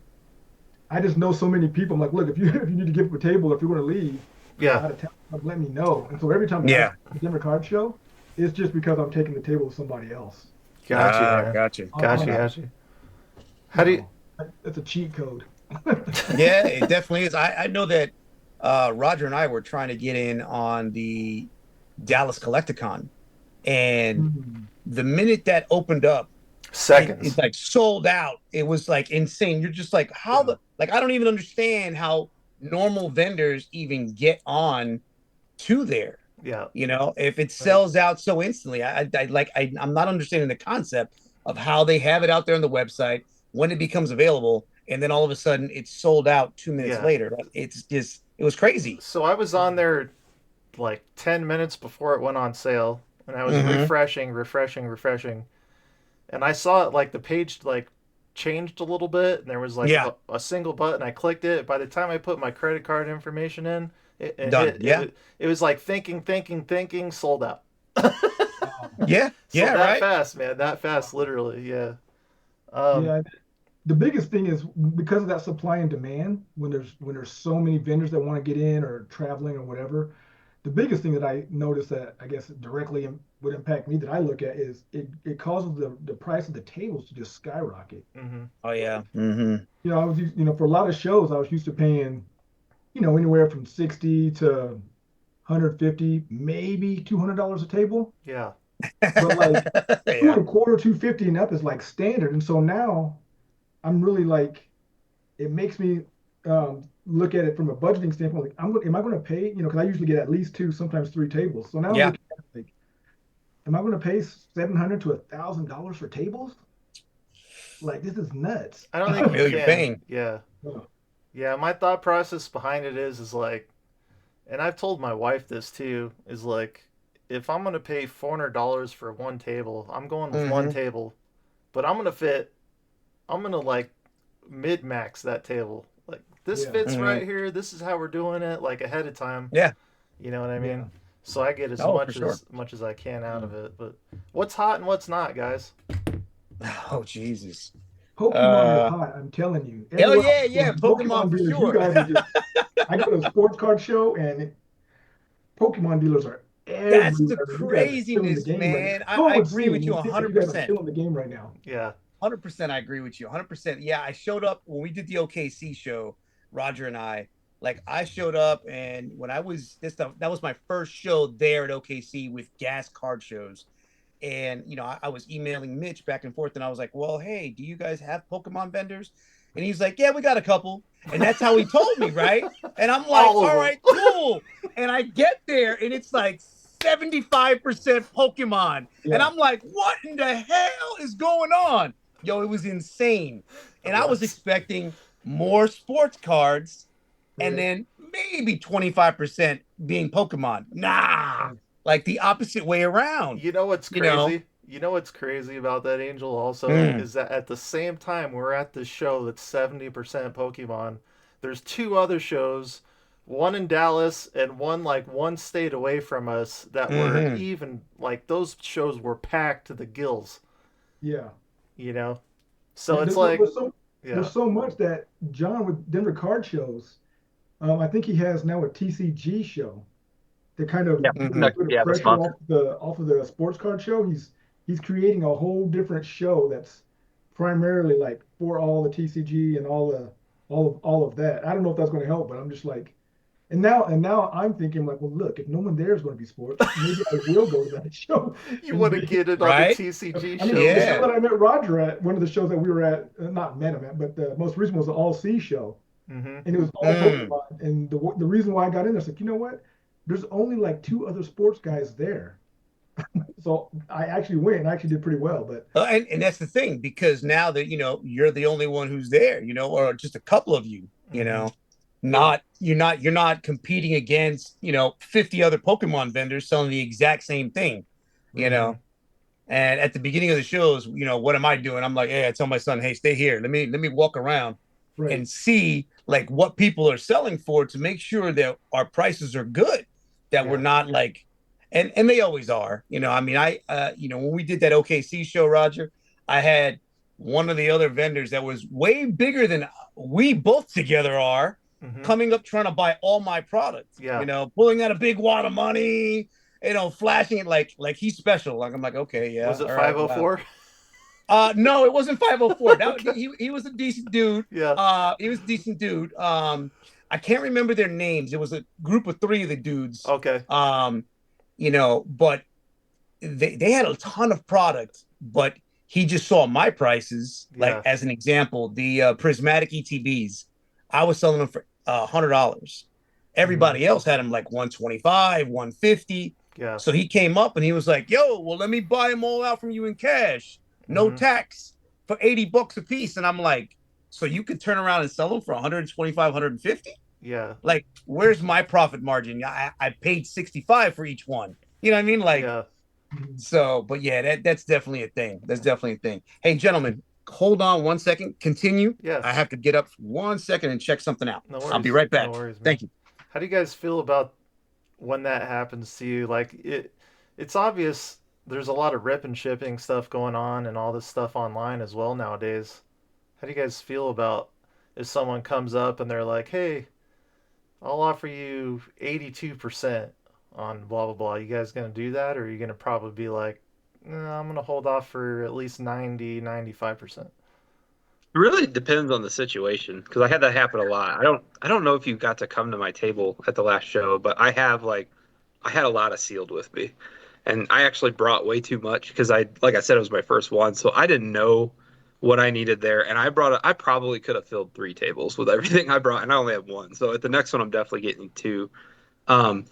I just know so many people. I'm like, look, if you if you need to give up a table, if you want to leave Yeah. out of town, like, let me know. And so every time that I Yeah. set up the Denver Card Show, it's just because I'm taking the table with somebody else. Got you, man. Gotcha. Got you. Um, Gotcha. Got you. How do you? so that's a cheat code. Yeah, it definitely is. I know that Roger and I were trying to get in on the Dallas Collecticon, and Hmm. the minute that opened up, it Seconds. like sold out. It was like insane. You're just like, how Yeah. the like I don't even understand how normal vendors even get on to there. Yeah. If it Right. sells out so instantly, I'm not understanding the concept of how they have it out there on the website when it becomes available, and then all of a sudden it's sold out 2 minutes Yeah. later. It was crazy. So I was on there like 10 minutes before it went on sale, and I was Mm-hmm. refreshing, refreshing, refreshing, and I saw it like the page like changed a little bit, and there was like Yeah, a single button. I clicked it. By the time I put my credit card information in, it done. hit. Yeah, It was like thinking, thinking, thinking, sold out. Um, yeah, So yeah. that Right. fast, man, that fast, literally, yeah. Um, yeah, the biggest thing is because of that supply and demand, when there's so many vendors that want to get in or traveling or whatever, the biggest thing that I noticed that I guess directly would impact me that I look at is it causes the price of the tables to just skyrocket. Mm-hmm. Oh yeah. Mm-hmm. I was for a lot of shows I was used to paying anywhere from 60 to 150, maybe $200 a table. Yeah. But like two Yeah. and a quarter, 250 and up is like standard. And so now I'm really like, it makes me look at it from a budgeting standpoint. Like, am I going to pay? Because I usually get at least two, sometimes three tables. So now I'm Yeah. looking at it like, am I going to pay $700 to $1,000 for tables? Like, this is nuts. I don't I think you feel your can. pain. Yeah. Oh, Yeah, my thought process behind it is like, and I've told my wife this too, is like, if I'm gonna pay $400 for one table, I'm going with one Mm-hmm. table, but I'm gonna like mid max that table. Like this yeah, fits Mm-hmm. right here. This is how we're doing it. Like ahead of time. Yeah. You know what I yeah. mean? So I get as Oh, for much sure. as I can out Yeah. of it. But what's hot and what's not, guys? Oh Jesus. Pokemon is Uh hot, I'm telling you. Hell Everywhere I yeah, go, yeah, the Pokemon Pokemon for dealers, you sure. guys are just, I go to a sports card show and Pokemon dealers are That's the everywhere. You guys are killing the craziness, game right now. man. Go I on and agree see it, with and you you'll think that you guys are 100%. killing the game right now. Yeah. 100% I agree with you. 100%. Yeah, I showed up when we did the OKC show, Roger and I. Like I showed up and when I was this stuff that was my first show there at OKC with gas card shows. And I was emailing Mitch back and forth, and I was like, "Well, hey, do you guys have Pokemon vendors?" And he's like, "Yeah, we got a couple." And that's how he told me, right? And I'm like, All of "All them. right, cool." And I get there, and it's like 75% Pokemon, and Yeah, I'm like, "What in the hell is going on?" Yo, it was insane, It and I was was. expecting more sports cards, and right. then maybe 25% being Pokemon. Nah, like the opposite way around. You know what's You know, crazy? You know what's crazy about that, Angel, also? Mm. Is that at the same time we're at this show that's 70% Pokemon, there's two other shows, one in Dallas and one like one state away from us, that were Hmm. even, like, those shows were packed to the gills, Yeah. you know? So Yeah, it's like, there's yeah. so much that John with Denver Card shows. I think he has now a TCG show to kind of Yeah, get a little Hmm. bit of yeah, this pressure month. off of the sports card show. He's creating a whole different show that's primarily like for all the TCG and all of that. I don't know if that's going to help, but I'm just like, and now I'm thinking like, well, look, if no one there is going to be sports, maybe I will go to that show You and want to be. get it on the Right? TCG I mean, show, the show man? Yeah. that I met Roger at, one of the shows that we were at, not met him at, but the most recent was the AllC Show, Mm-hmm. and it was all Mm. Pokemon. And the reason why I got in there, I was like, you know what? There's only like two other sports guys there, so I actually went and I actually did pretty well. But And that's the thing because now that you're the only one who's there, or just a couple of you, Mm-hmm. yeah, not you're not competing against 50 other Pokemon vendors selling the exact same thing, you right, Mm-hmm. know. And at the beginning of the shows, what am I doing? I'm like, hey, I tell my son, hey, stay here. Let me walk around right, and see like what people are selling for to make sure that our prices are good, that we're Yeah. not like, and they always are. I mean, when we did that OKC show, Roger, I had one of the other vendors that was way bigger than we both together are Mm-hmm. coming up trying to buy all my products, Yeah. pulling out a big wad of money, flashing it like he's special. Like I'm like, okay, yeah, Was it all right, well. 504? No, it wasn't 504. That Okay. he was a decent dude. Yeah. He was a decent dude. I can't remember their names. It was a group of three of the dudes. Okay. Um, but they had a ton of product, but he just saw my prices. Like Yeah. as an example, the prismatic ETBs, I was selling them for $100. Mm-hmm. Everybody else had them like 125, 150. Yeah. So he came up and he was like, "Yo, well, let me buy them all out from you in cash, no Mm-hmm. tax, for $80 a piece." And I'm like, "So you could turn around and sell them for 125, 150? Yeah. Like, where's my profit margin? I paid 65 for each one. You know what I mean? Like, Yeah. mhm, so, but yeah, that's definitely a thing. That's definitely a thing. Hey, gentlemen, hold on one second. Continue. I Yes. have to get up 1 second and check something out. No I'll be worries. right No back. worries, man. Thank you. How do you guys feel about when that happens to you? Like it's obvious there's a lot of rip and shipping stuff going on and all this stuff online as well nowadays. How do you guys feel about if someone comes up and they're like, "Hey, I'll offer you 82% on blah blah blah. You guys gonna do that, or are you gonna probably be like, nah, I'm gonna hold off for at least 90-95%? It really depends on the situation because I had that happen a lot. I don't know if you got to come to my table at the last show, but I had a lot of sealed with me. And I actually brought way too much because like I said, it was my first one, so I didn't know what I needed there. And I probably could have filled 3 tables with everything I brought, and I only have one. So at the next one, I'm definitely getting 2. Um,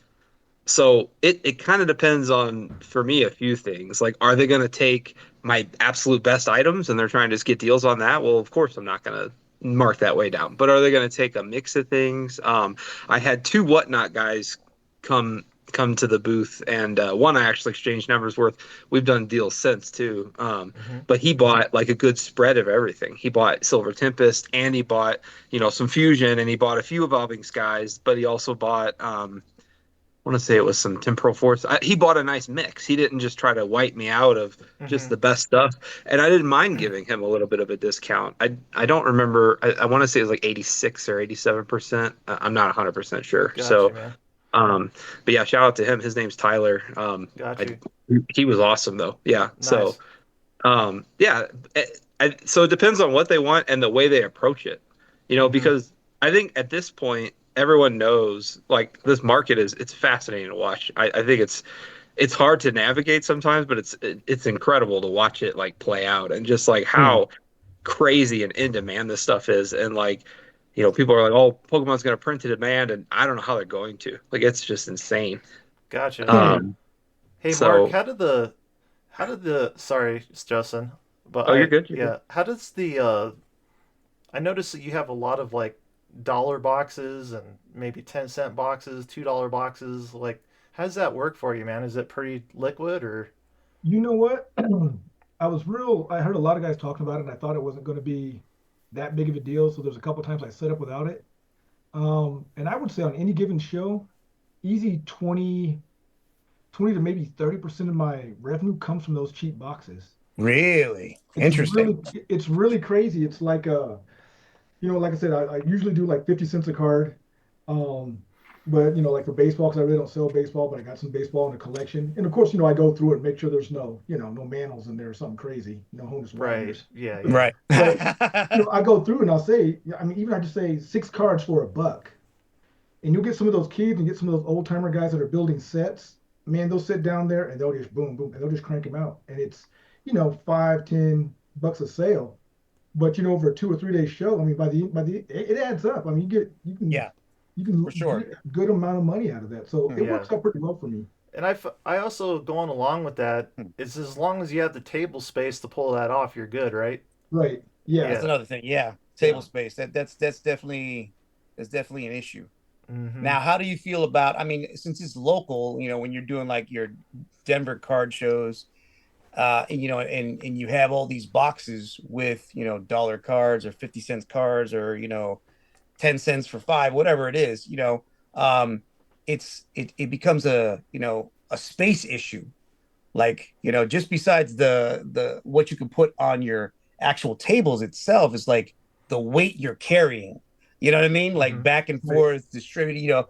so it kind of depends on, for me, a few things. Like, are they going to take my absolute best items and they're trying to just get deals on that? Well, of course, I'm not going to mark that way down. But are they going to take a mix of things? I had 2 whatnot guys come to the booth, and one I actually exchanged numbers with. We've done deals since too. But he bought like a good spread of everything. He bought Silver Tempest, and he bought some Fusion, and he bought a few Evolving Skies, but he also bought I want to say it was some Temporal Force. He bought a nice mix. He didn't just try to wipe me out of just the best stuff. And I didn't mind giving him a little bit of a discount. I don't remember. I want to say it was like 86 or 87%. I'm not 100% sure. Gotcha, So, man. but yeah, shout out to him. His name's Tyler. Gotcha. He was awesome though. Yeah. Nice. So, yeah. So it depends on what they want and the way they approach it. Because I think at this point, everyone knows like this market it's fascinating to watch. I think it's hard to navigate sometimes, but it's incredible to watch it like play out and just like how crazy and in demand this stuff is. And like, people are like, oh, Pokemon's going to print to demand, and I don't know how they're going to. Like, it's just insane. Gotcha. Hey, Mark, So, how did the sorry, it's Justin, but oh, you're good. You're good. how does the I noticed that you have a lot of like dollar boxes and maybe 10-cent boxes, $2 boxes. Like, how does that work for you, man? Is it pretty liquid or? You know what? I heard a lot of guys talking about it, and I thought it wasn't going to be that big of a deal. So there's a couple times I set up without it. And I would say on any given show, easy 20 to maybe 30% of my revenue comes from those cheap boxes. Really It's interesting. it's really crazy. It's like like I said, I usually do like 50 cents a card. Um, but like for baseball, because I really don't sell baseball, but I got some baseball in the collection. And of course, I go through it and make sure there's no manals in there or something crazy, honus Right. wonders. Yeah, yeah. Right. But I go through and I'll say, I mean, even I just say 6 cards for $1. And you'll get some of those kids and get some of those old timer guys that are building sets. Man, they'll sit down there and they'll just boom, boom, and they'll just crank them out. And it's, $5, $10 a sale. But over a 2 or 3 day show, I mean, it adds up. I mean, Yeah, you can for sure. get a good amount of money out of that. So it Yeah. works out pretty well for me. And I also going along with that, it's as long as you have the table space to pull that off, you're good, right? Right. Yeah. That's Yeah. another thing. Yeah, table space. That's definitely an issue. Now, how do you feel about? I mean, since it's local, when you're doing like your Denver card shows, and you have all these boxes with dollar cards or 50 cents cards or 10 cents for 5, whatever it is, it becomes a space issue. Like, just besides the what you can put on your actual tables itself is like the weight you're carrying. You know what I mean? Like back and Right. forth, distributed,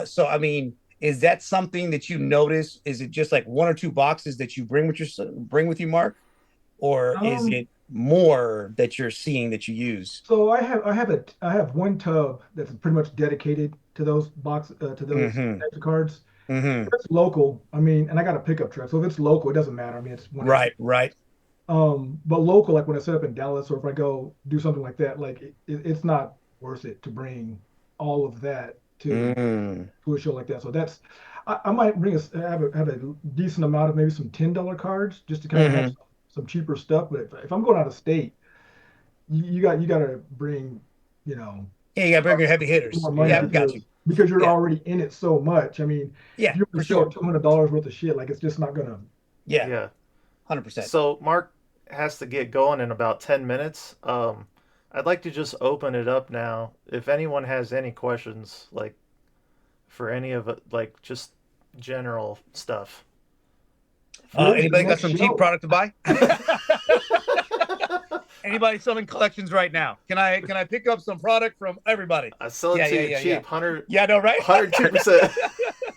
so I mean, is that something that you notice? Is it just like 1 or 2 boxes that you bring with you, Mark? Or is Um, it more that you're seeing that you use? so I have one tub that's pretty much dedicated to those Mm-hmm. types of cards. Mm-hmm. If it's local, I mean, and I got a pickup truck, so if it's local, it doesn't matter. I mean, it's one of Right, right. But local, like when I set up in Dallas or if I go do something like that, like it's not worth it to bring all of that Mm. to a show like that. So I might have a decent amount of maybe some $10 cards just to kind of have Mm-hmm. some cheaper stuff. But if I'm going out of state, you got to bring you know Yeah, you gotta bring your heavy hitters. more money Yeah, Yeah. got you. because you're Yeah, already in it so much. I mean, if yeah, you for were to sell sure. $200 worth of shit, like it's just not gonna. Yeah, Yeah. 100%. So Mark has to get going in about 10 minutes. I'd like to just open it up now. If anyone has any questions, like for any of it, like just general stuff. If you're ready for the Anybody got next some cheap show, product to buy? Anybody selling collections right now? Can I pick up some product from everybody? I sell it Yeah, to yeah, you yeah, cheap, yeah. Yeah, I know, right? 102%.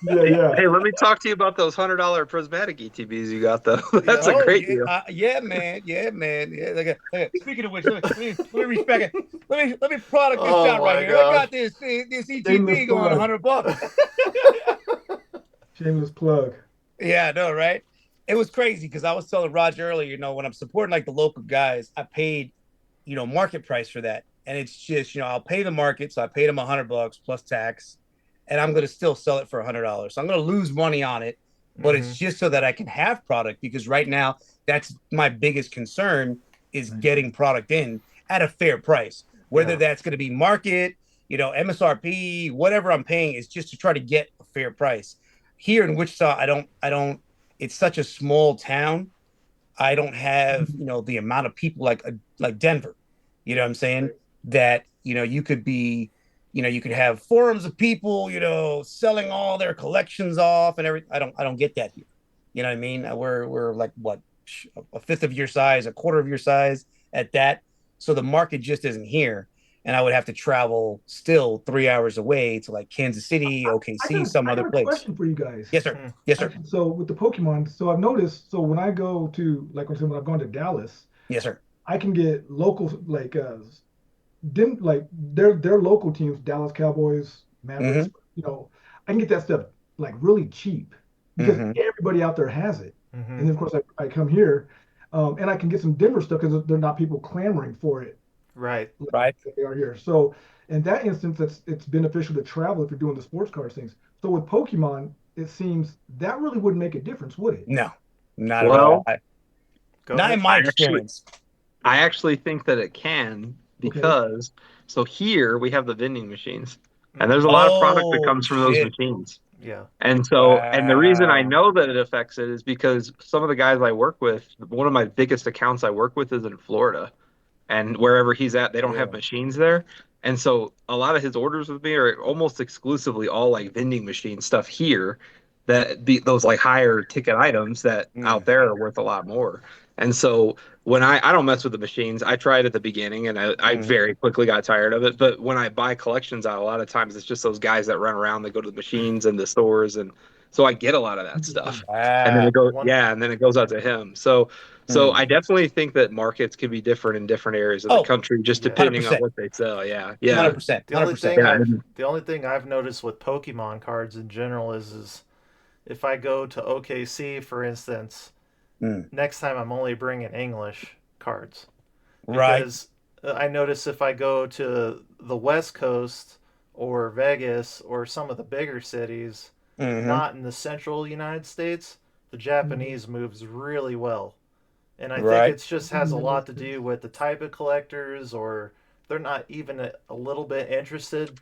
Yeah, Hey, yeah. hey, let me talk to you about those $100 prismatic ETBs you got though. That's a Yeah. Oh great yeah, deal. yeah, man, yeah, man. Yeah, speaking of which, let me respect it. Let me product this Oh out right my here. I gosh. got this Shameless ETB going plug. $100. Shameless plug. Yeah, I know, right? It was crazy because I was telling Roger earlier, when I'm supporting like the local guys, I paid, market price for that. And it's just, I'll pay the market. So I paid them $100 plus tax, and I'm gonna still sell it for $100. So I'm gonna lose money on it, but it's Hmm. just so that I can have product because right now that's my biggest concern is Right. getting product in at a fair price. Whether Yeah. that's gonna be market, MSRP, whatever I'm paying is just to try to get a fair price here in Wichita. I don't. It's such a small town. I don't have the amount of people like Denver. You know what I'm saying? Right. That you could be, you could have forums of people, selling all their collections off and everything. I don't get that here. You know what I mean? We're like what, a fifth of your size, a quarter of your size at that. So the market just isn't here, and I would have to travel still 3 hours away to like Kansas City, I got OKC, a, some I other got a place. question for you guys. Yes, sir. Hmm. Yes, sir. Actually, so with the Pokemon, so I've noticed, so when I go to, like I said, when I've gone to Dallas, Yes, sir. I can get local, like, didn't like their local teams, Dallas Cowboys, Mm-hmm. Mavericks, I can get that stuff like really cheap because Mm-hmm. everybody out there has it. Hmm. And then of course I come here, and I can get some Denver stuff because they're not people clamoring for it Right. Right. like they are here. So in that instance, it's beneficial to travel if you're doing the sports cars things. So with Pokemon, it seems that really wouldn't make a difference, would it? No, not at all. Well, Go Not in ahead. my I actually experience. I actually think that it can Okay. because so here we have the vending machines, and there's a Hmm. lot of product that Oh comes from those shit! machines. Yeah. And the reason I Wow. know that it affects it is because some of the guys I work with, one of my biggest accounts I work with is in Florida. And wherever he's at, they don't have Yeah. machines there. And so a lot of his orders with me are almost exclusively all like vending machine stuff here that be those like higher ticket items that out Mm, there are worth a lot more. And so when I don't mess with the machines, I tried at the beginning and I mm. very quickly got tired of it. But when I buy collections out, a lot of times it's just those guys that run around, they go to the machines and the stores. And so I get a lot of that stuff. Interesting. And then Wow. it goes, One. yeah, and then it goes out to him. So Mm. I definitely think that markets can be different in different areas of the Oh, country, just Yeah. depending on 100%. what they sell. Yeah, The yeah, only 100%. the only 100%. thing yeah. I've the only thing I've noticed with Pokemon cards in general is if I go to OKC, for instance, Mm. next time I'm only bringing English cards Right. because I notice if I go to the West Coast or Vegas or some of the bigger cities, Mm-hmm. not in the central United States, the Mhm. Japanese moves really well. And I think Right. it just In has the a United lot to States. do with the type of collectors, or they're not even a little bit interested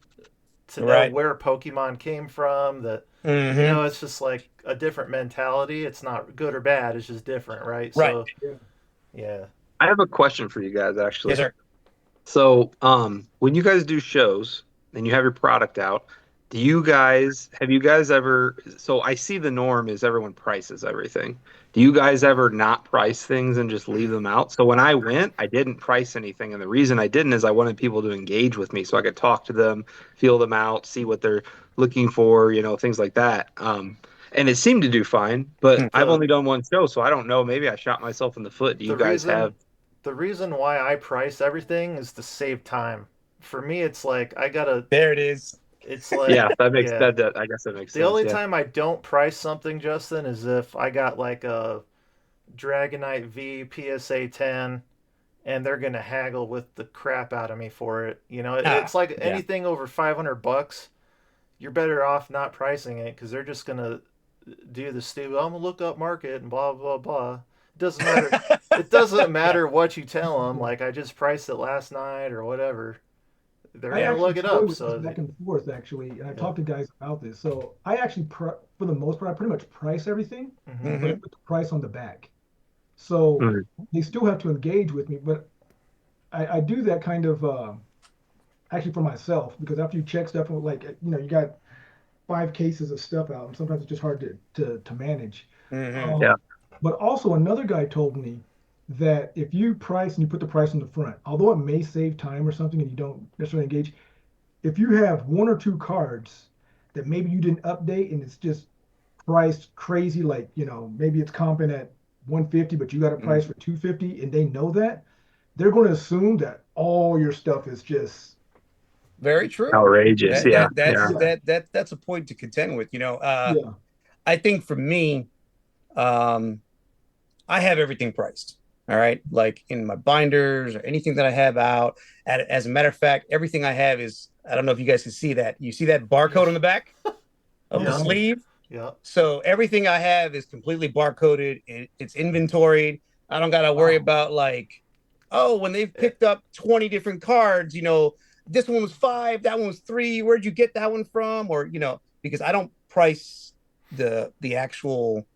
to know Right. where Pokemon came from. That Mm-hmm. it's just like a different mentality. It's not good or bad. It's just different, right? Right. So Yeah. yeah. I have a question for you guys, Yes, actually. sir. So, when you guys do shows and you have your product out, have you guys ever, so I see the norm is everyone prices everything. Do you guys ever not price things and just leave them out? So when I went, I didn't price anything. And the reason I didn't is I wanted people to engage with me so I could talk to them, feel them out, see what they're looking for, things like that. And it seemed to do fine, but Mm. I've The only done one show, so I don't know. Maybe I shot myself in the foot. Do you the guys reason have? the reason why I price everything is to save time. For me, it's like I gotta. There it is. It's like Yeah, that makes yeah. I guess that makes The sense. only Yeah. time I don't price something, Justin, is if I got like a Dragonite V PSA 10 and they're going to haggle with the crap out of me for it. Ah, It's like yeah. anything over $500, you're better off not pricing it because they're just going to do the stupid, I'm going to look up market and blah, blah, blah. It doesn't matter. It doesn't Yeah. matter what you tell them. Like, I just priced it last night or whatever. They're I going to actually look it toy up. with this So, back and forth actually, and I yeah. talked to guys about this. So I actually, for the most part, I pretty much price everything, Hmm. but I Mm-hmm. put the price on the back. So Mm. they still have to engage with me, but I do that kind of actually for myself because after you check stuff, like you got 5 cases of stuff out, and sometimes it's just hard to manage. Mm-hmm. Yeah. Um, but also another guy told me that if you price and you put the price on the front, although it may save time or something, and you don't necessarily engage, if you have one or two cards that maybe you didn't update and it's just priced crazy, like, maybe it's comping at 150, but you got a Mhm. price for 250 and they know that, they're going to assume that all your stuff is just, Very true. Outrageous. That Yeah. that that's Yeah. yeah, that's a point to contend with. yeah. I think for me, um, I have everything priced. All right, like in my binders or anything that I have out. As a matter of fact, everything I have is. I don't know if you guys can see that. You see that Yeah. barcode on the back of Oh, the Yep. nice. sleeve. Yep. So everything I have is completely barcoded. It's inventoried. I don't got to worry Wow. about like, oh, when they've It, picked up 20 different cards, this one was five, that one was three. Where'd you get that one from? Or, because I don't price the actual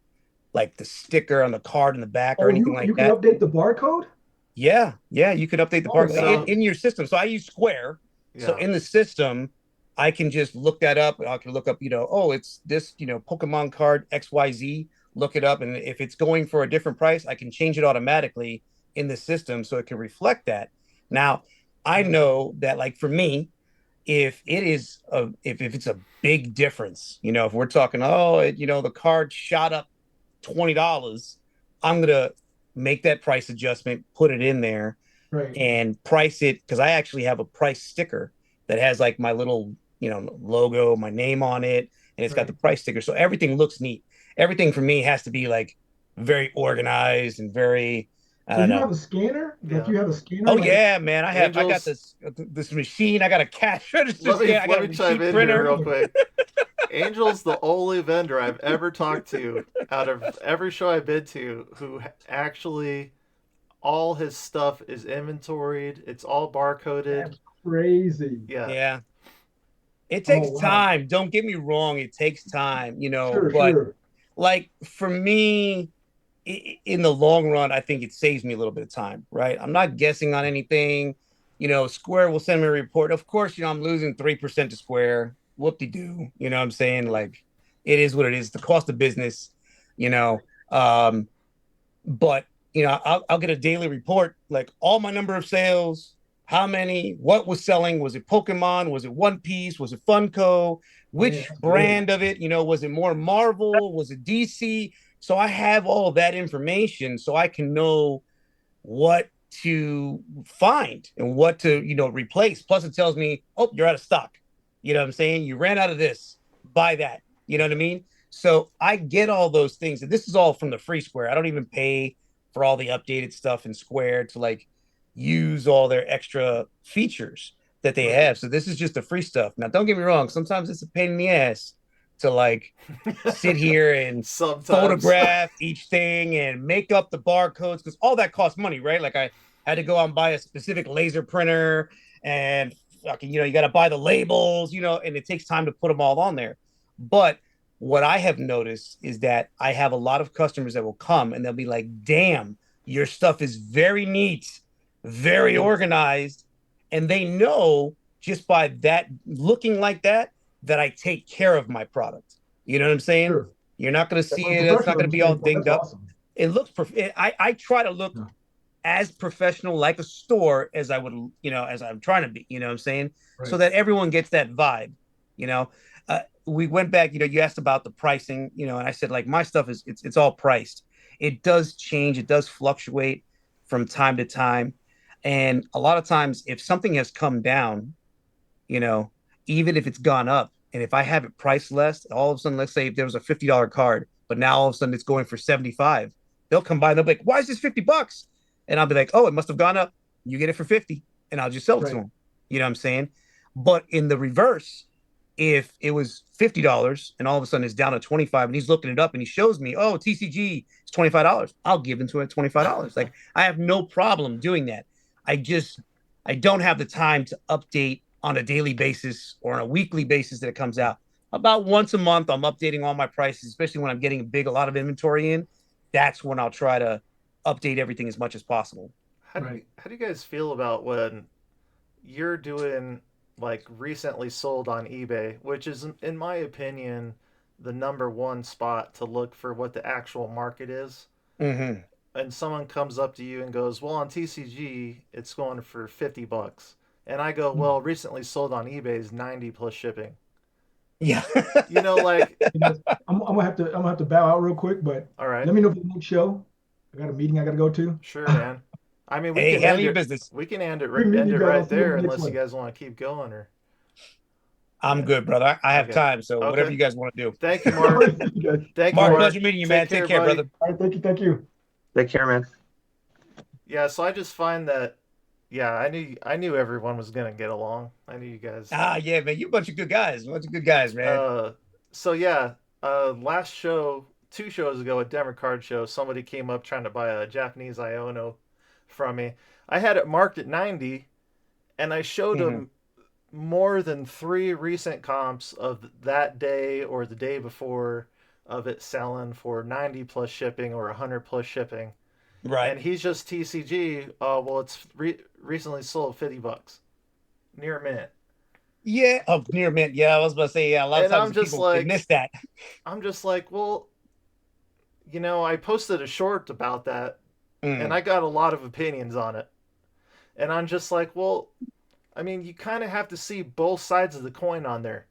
like the sticker on the card in the back or Oh, anything you like can that. update the barcode? Yeah, yeah, you could update the Oh, park so in your system. So I use Square. So yeah. in the system, I can just look that up. I can look up, oh, it's this, Pokemon card XYZ, look it up. And if it's going for a different price, I can change it automatically in the system so it can reflect that. Now, I know that like for me, if it's a big difference, if we're talking, oh, the card shot up $20, I'm gonna make that price adjustment, put it in there, right, and price it because I actually have a price sticker that has like my little logo, my name on it, and it's got the right. price sticker, so everything looks neat. Everything for me has to be like very organized and very, I So don't you know. have a scanner? Like Yeah. you have a scanner? Oh Like, yeah, man, I got Angels, this machine. I got a cash register let me scan. I let got a me chime receipt in here printer. real oh, quick. Angel's the only vendor I've ever talked to out of every show I've been to who actually all his stuff is inventoried. It's all barcoded. that's crazy. Yeah. Yeah, it Oh, takes wow. time. Don't get me wrong, it takes time, Sure, but sure. like for me, in the long run, I think it saves me a little bit of time, right? I'm not guessing on anything. Square will send me a report. Of course, I'm losing 3% to Square. Whoop de doo. You know what I'm saying? Like, it is what it is. The cost of business, you know. Um, but I'll get a daily report, like all my number of sales, how many, what was selling, was it Pokemon, was it One Piece, was it Funko, Man, which that's great. brand of it, was it more Marvel, was it DC? So I have all of that information so I can know what to find and what to replace. Plus it tells me, oh, you're out of stock. You know what I'm saying? You ran out of this, buy that. You know what I mean? So I get all those things, and this is all from the free Square. I don't even pay for all the updated stuff in Square to like use all their extra features that they Right. have. So this is just the free stuff. Now don't get me wrong, sometimes it's a pain in the ass to like sit here and Sometimes. photograph each thing and make up the barcodes because all that costs money, right? Like I had to go out and buy a specific laser printer and fucking, you got to buy the labels, and it takes time to put them all on there. But what I have noticed is that I have a lot of customers that will come and they'll be like, damn, your stuff is very neat, very Right. organized. And they know just by that looking like that I take care of my product. You know what I'm saying? Sure. You're not going to Yeah, see from a it. It's not going professional to be all standpoint, dinged that's up. awesome. It looks. I try to look Yeah. as professional, like a store, as I would, as I'm trying to be. You know what I'm saying? So Right. that everyone gets that vibe. You know, we went back. You asked about the pricing. And I said like my stuff is it's all priced. It does change. It does fluctuate from time to time, and a lot of times if something has come down, you know, even if it's gone up. And if I have it priced less, all of a sudden, let's say if there was a $50 card, but now all of a sudden it's going for 75, they'll come by and they'll be like, why is this $50? And I'll be like, oh, it must have gone up. You get it for 50 and I'll just sell it to Right. them. You know what I'm saying? But in the reverse, if it was $50 and all of a sudden it's down to 25 and he's looking it up and he shows me, oh, TCG is $25, I'll give him to it $25. Like I have no problem doing that. I just I don't have the time to update on a daily basis or on a weekly basis that it comes out. About once a month, I'm updating all my prices, especially when I'm getting a lot of inventory in. That's when I'll try to update everything as much as possible. Right. How do you guys feel about when you're doing like recently sold on eBay, which is in my opinion the number one spot to look for what the actual market is, Mm-hmm. and someone comes up to you and goes, "Well, on TCG it's going for $50," and I go, Hmm. "Well, recently sold on eBay is 90 plus shipping." Yeah. You know, like, You know, I'm gonna have to bow out real quick, but all right, let me know for the next show. I got a meeting I got to go to. sure, man. I mean, we Hey, can handle end your it. business. We can end it Great meeting end you it guys. I'll right see you on there the next unless you one. guys want to keep going or I'm yeah. good, brother. I have Okay. time, so whatever Okay. you guys want to do. Thank you, All Mark. right, thank you guys. Thank you, All Mark, right, pleasure Mark. meeting you, Take man. Take care, care, buddy. brother. all right, thank you, thank you. Take care, man. Yeah, so I just find that yeah, I knew everyone was gonna get along. I knew you guys. Ah, yeah, man. You a bunch of good guys. A bunch of good guys, man. Uh, so yeah, last show, 2 shows ago at Denver Card Show, somebody came up trying to buy a Japanese Iono from me. I had it marked at 90, and I showed Hmm. him more than 3 recent comps of that day or the day before of it selling for 90 plus shipping or 100 plus shipping. Right. And he's just TCG. Well, it's recently sold $50 near mint. Yeah. Oh, near mint. Yeah, I was about to say, yeah, a lot of And times people they miss that. I'm just like, well, I posted a short about that, and Mm, I got a lot of opinions on it. And I'm just like, well, I mean, you kind of have to see both sides of the coin on there.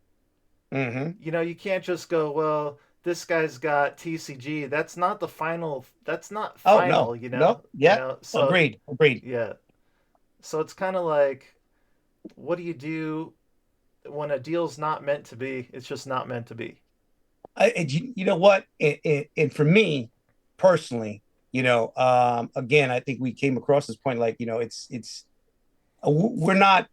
hmm. You can't just go, well, this guy's got TCG. That's not the final. That's not Oh, no. final. No. Yeah. So Agreed. Agreed. yeah. So it's kind of like, what do you do when a deal's not meant to be? It's just not meant to be. You know what? And for me personally, again, I think we came across this point like, it's we're not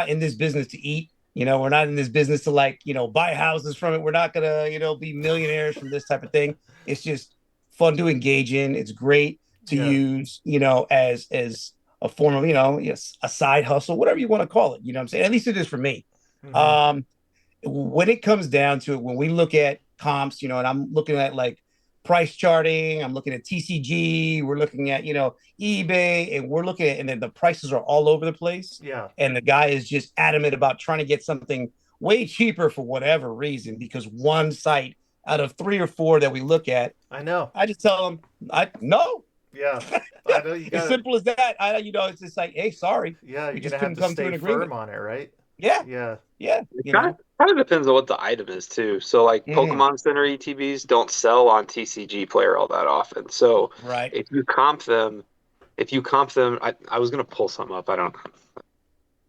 in this business to eat. We're not in this business to like, buy houses from it. We're not gonna, be millionaires from this type of thing. It's just fun to engage in. It's great to Yeah. use, as a form of, yes, a side hustle, whatever you want to call it. You know what I'm saying? At least it is for me. Mm-hmm. Um, when it comes down to it, when we look at comps, and I'm looking at like price charting, I'm looking at TCG, we're looking at, eBay, and we're looking at, and then the prices are all over the place. Yeah. And the guy is just adamant about trying to get something way cheaper for whatever reason, because one site out of three or four that we look at, I know. I just tell him, I no. Yeah. I know you As got it. simple as that. It's just like, hey, sorry, Yeah, we you're just gonna have couldn't to come to stay an agreement. firm on it, right? Yeah, Yeah. yeah, It kind of depends on what the item is too. So like Mhm. Pokemon Center ETBs don't sell on TCG Player all that often. So Right. if you comp them, I was gonna pull some up. I don't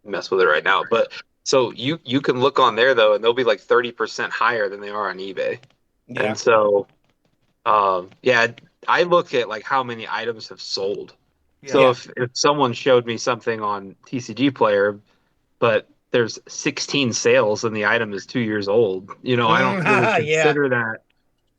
mess with it right now, but so you can look on there though, and they'll be like 30% higher than they are on eBay. And Yeah. so yeah, I look at like how many items have sold. So Yeah. Yeah. if someone showed me something on TCG Player, but there's 16 sales and the item is 2 years old, I don't really Yeah. consider that.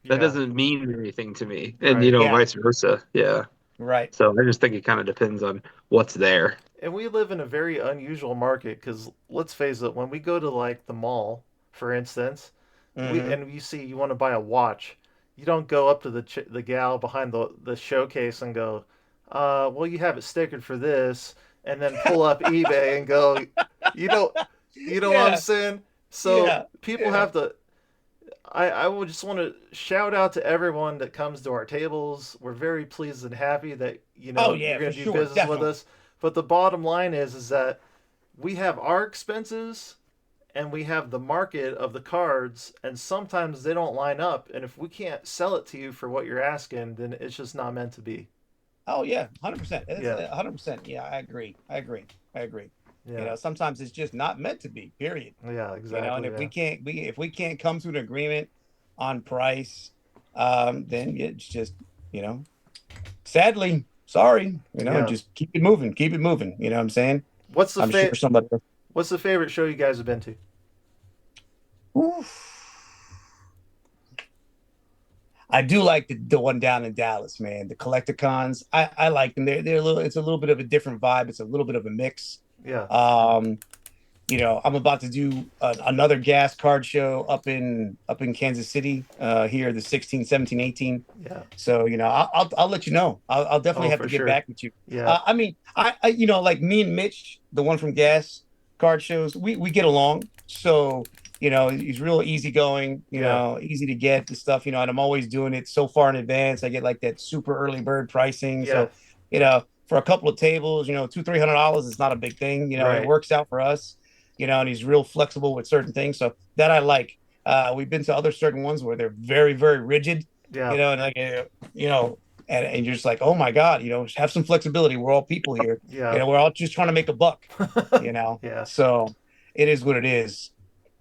That Yeah. doesn't mean anything to me, and Right. Yeah. vice versa. Yeah. Right. So I just think it kind of depends on what's there. And we live in a very unusual market because let's face it, when we go to like the mall, for instance, Hmm. you see you want to buy a watch, you don't go up to the gal behind the showcase and go, well, you have it stickered for this, and then pull up eBay and go, you know, you know what I'm Yeah. saying? So Yeah. people Yeah. have to. I would just want to shout out to everyone that comes to our tables. We're very pleased and happy that Oh you're yeah, going for to do sure. business with Definitely. us. But the bottom line is that we have our expenses and we have the market of the cards, and sometimes they don't line up. And if we can't sell it to you for what you're asking, then it's just not meant to be. Oh yeah, 100%. It's Yeah, 100%. Yeah, I agree. I agree. I agree. yeah, Sometimes it's just not meant to be. Period. yeah, And exactly. if we Yeah, can't, if we can't come to an agreement on price, then it's just, you know, sadly, sorry, yeah. just keep it moving. Keep it moving. You know what I'm saying? What's the I'm sure somebody. What's the favorite show you guys have been to? Oof. I do like the one down in Dallas, man. The Collecticons. I like them. They're a little. It's a little bit of a different vibe. It's a little bit of a mix. Yeah, Um, I'm about to do another gas card show up in Kansas City here the 16, 17, 18. yeah. So I'll let you know. I'll definitely Oh, have for to get sure. back with you. Yeah, I mean, I like me and Mitch, the one from gas card shows, we get along. So he's real easygoing. yeah, Easy to get the stuff. And I'm always doing it so far in advance. I get like that super early bird pricing. yeah. So for a couple of tables, $200-300 is not a big thing. It Right. works out for us. And he's real flexible with certain things. So that I like. We've been to other certain ones where they're very, very rigid, Yeah. and like, and you're just like, oh my God, have some flexibility. We're all people here. Yeah. We're all just trying to make a buck, you know. Yeah. So it is what it is.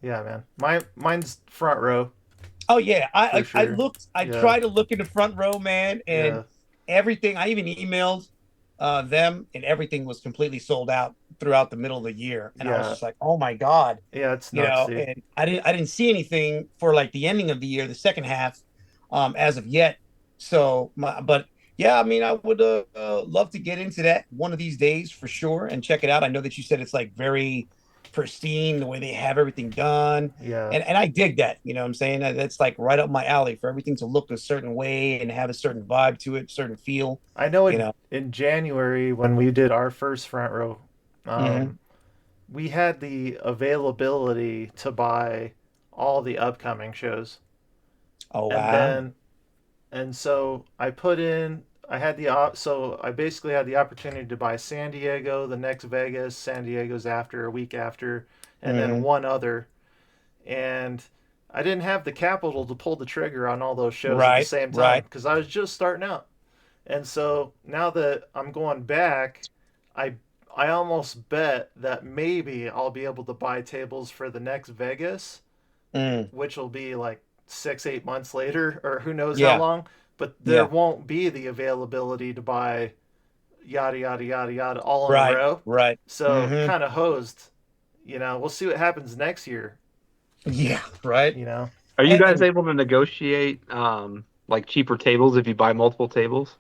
Yeah, man. Mine's front row Oh yeah, for I sure. looked. I Yeah. tried to look in the front row, man, and Yeah. everything. I even emailed them, and everything was completely sold out throughout the middle of the year. And I was Yeah. just like, oh my God, Yeah, it's nuts, dude. And I didn't see anything for like the ending of the year, the second half, as of yet. So, but yeah, I mean, I would love to get into that one of these days for sure and check it out. I know that you said it's like very pristine, the way they have everything done. Yeah. And I dig that, you know what I'm saying? That's like right up my alley for everything to look a certain way and have a certain vibe to it, certain feel, I know you know. in January when we did our first front row, Hmm. we had the availability to buy all the upcoming shows. Oh And wow. then and so I put in I had the so I basically had the opportunity to buy San Diego, the next Vegas, San Diego's after a week after, and then Hmm. one other. And I didn't have the capital to pull the trigger on all those shows at the Right, same time right. because I was just starting out. And so now that I'm going back, I I almost bet that maybe I'll be able to buy tables for the next Vegas, Mm. which will be like 6, 8 months later, or who knows how Yeah, long. But there yeah. won't be the availability to buy yada yada yada yada all in a Right, row. right. So Hmm. kind of hosed. We'll see what happens next year. Yeah, right. You know, Are you guys And able to negotiate like cheaper tables if you buy multiple tables?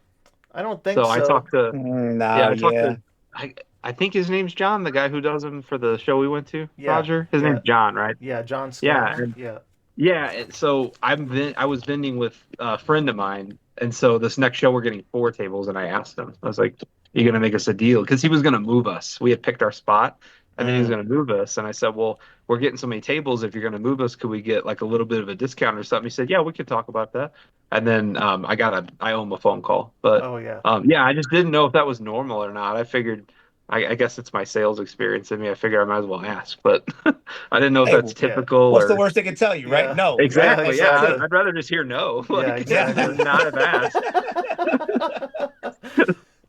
I don't think So I so. talked to yeah, no, I talked yeah. to I I think his name's John, the guy who does them for the show we went to. Yeah, Roger, his yeah, name's John, right? yeah. John Yeah, Scanlon. Yeah. yeah, and so I was vending with a friend of mine, and so this next show we're getting four tables, and I asked him, I was like, "You gonna make us a deal?" Because he was gonna move us. We had picked our spot, and then he was Mm. gonna move us, and I said, "Well, we're getting so many tables. If you're gonna move us, could we get like a little bit of a discount or something?" He said, "Yeah, we could talk about that." And then I owe him a phone call, but Oh yeah. yeah, I just didn't know if that was normal or not. I figured. I guess it's my sales experience in me. I figure I might as well ask, but I didn't know if Hey, that's well, Yeah. typical what's the or worst they can tell you, right? Yeah. No, right? Yeah. exactly. That's Yeah, so Exactly. good. I'd rather just hear no, Yeah. like, Yeah. Exactly. than not have asked.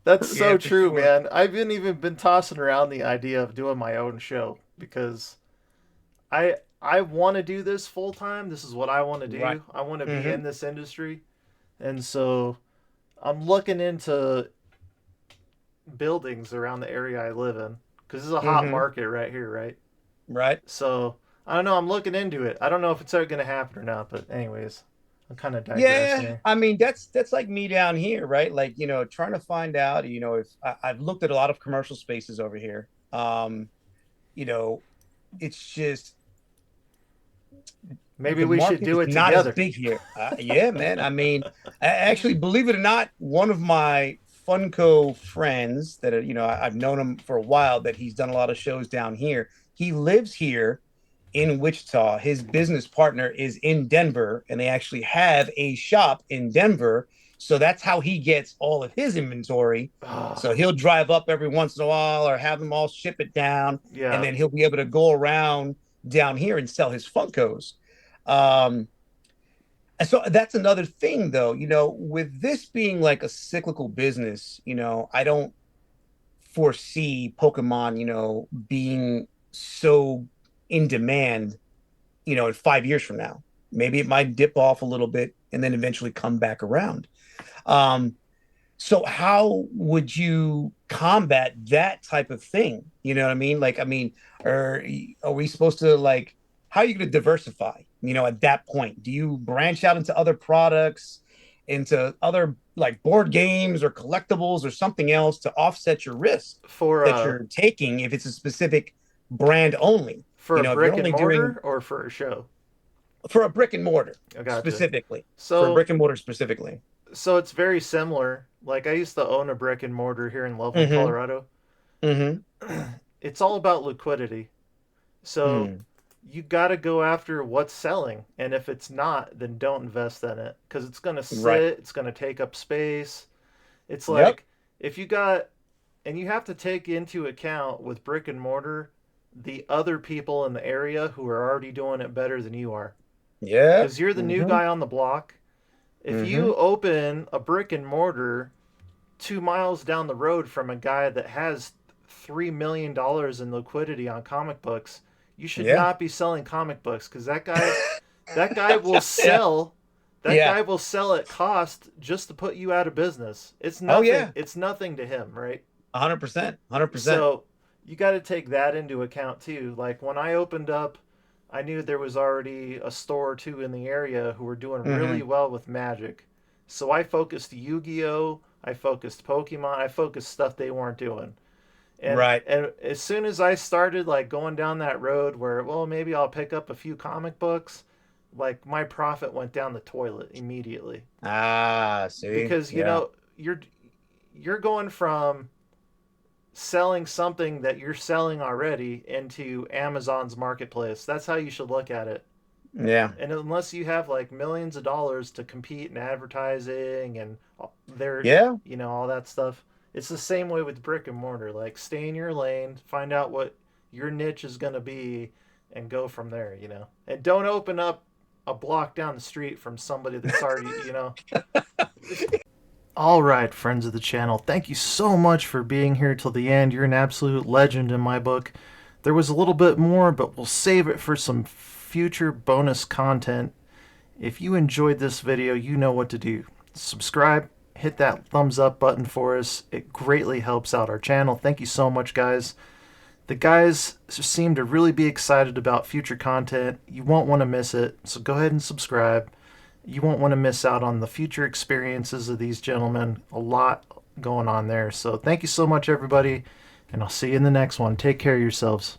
That's so Yeah, for true, sure. man. I've been even been tossing around the idea of doing my own show because I want to do this full time. This is what I want to Right. do. I want to be Hmm. in this industry, and so I'm looking into buildings around the area I live in because it's a hot Hmm. market right here, right? Right. So I don't know. I'm looking into it. I don't know if it's ever going to happen or not, but anyways, I'm kind of digressing Yeah, here. I mean that's like me down here, right? Like, trying to find out, if I've looked at a lot of commercial spaces over here. You know, it's just Maybe the we should market do is it not as together. big here. Yeah, man. I mean, actually, believe it or not, one of my Funko friends that I've known him for a while, that he's done a lot of shows down here. He lives here in Wichita. His business partner is in Denver, and they actually have a shop in Denver. So that's how he gets all of his inventory. Oh, So he'll drive up every once in a while or have them all ship it down, and yeah. then he'll be able to go around down here and sell his Funkos. Um, and so that's another thing, though, with this being like a cyclical business, I don't foresee Pokemon, being so in demand, in 5 years from now. Maybe it might dip off a little bit and then eventually come back around. Um, so how would you combat that type of thing? You know what I mean? Like, I mean, are we supposed to like, how are you going to diversify? At that point, do you branch out into other products, into other like board games or collectibles or something else to offset your risk For that a you're taking if it's a specific brand only? for a If you're brick and only doing mortar or for a show. for a brick and mortar I gotcha. specifically, for a So brick and mortar specifically. so it's very similar. Like I used to own a brick and mortar here in Loveland, Mm-hmm. Colorado. Mm-hmm. It's all about liquidity. So Mm. you got to go after what's selling, and if it's not, then don't invest in it because it's going to Right. sit, it's going to take up space. It's Yep. like if you got and you have to take into account with brick and mortar the other people in the area who are already doing it better than you are. Yeah. because you're the new Mm-hmm. guy on the block. If Mm-hmm. you open a brick and mortar 2 miles down the road from a guy that has $3 million in liquidity on comic books, you should Yeah. not be selling comic books because that guy will Yeah. sell. That Yeah. guy will sell at cost just to put you out of business. It's Oh nothing. yeah. It's nothing to him, right? 100%. 100%. So you got to take that into account too. Like when I opened up, I knew there was already a store or two in the area who were doing really Mm-hmm. well with Magic. So I focused Yu-Gi-Oh, I focused Pokemon, I focused stuff they weren't doing. And Right. and as soon as I started like going down that road where, well, maybe I'll pick up a few comic books, like my profit went down the toilet immediately. Ah, see. Because Yeah. you're going from selling something that you're selling already into Amazon's marketplace. That's how you should look at it. Yeah. And unless you have like millions of dollars to compete in advertising and their, Yeah. all that stuff, it's the same way with brick and mortar. Like stay in your lane, find out what your niche is going to be and go from there. And don't open up a block down the street from somebody that's already. All right, friends of the channel, thank you so much for being here till the end. You're an absolute legend in my book. There was a little bit more, but we'll save it for some future bonus content. If you enjoyed this video, you know what to do. Subscribe, hit that thumbs up button for us. It greatly helps out our channel. Thank you so much, guys. The guys seem to really be excited about future content. You won't want to miss it, so go ahead and subscribe. You won't want to miss out on the future experiences of these gentlemen. A lot going on there. So thank you so much, everybody, and I'll see you in the next one. Take care of yourselves.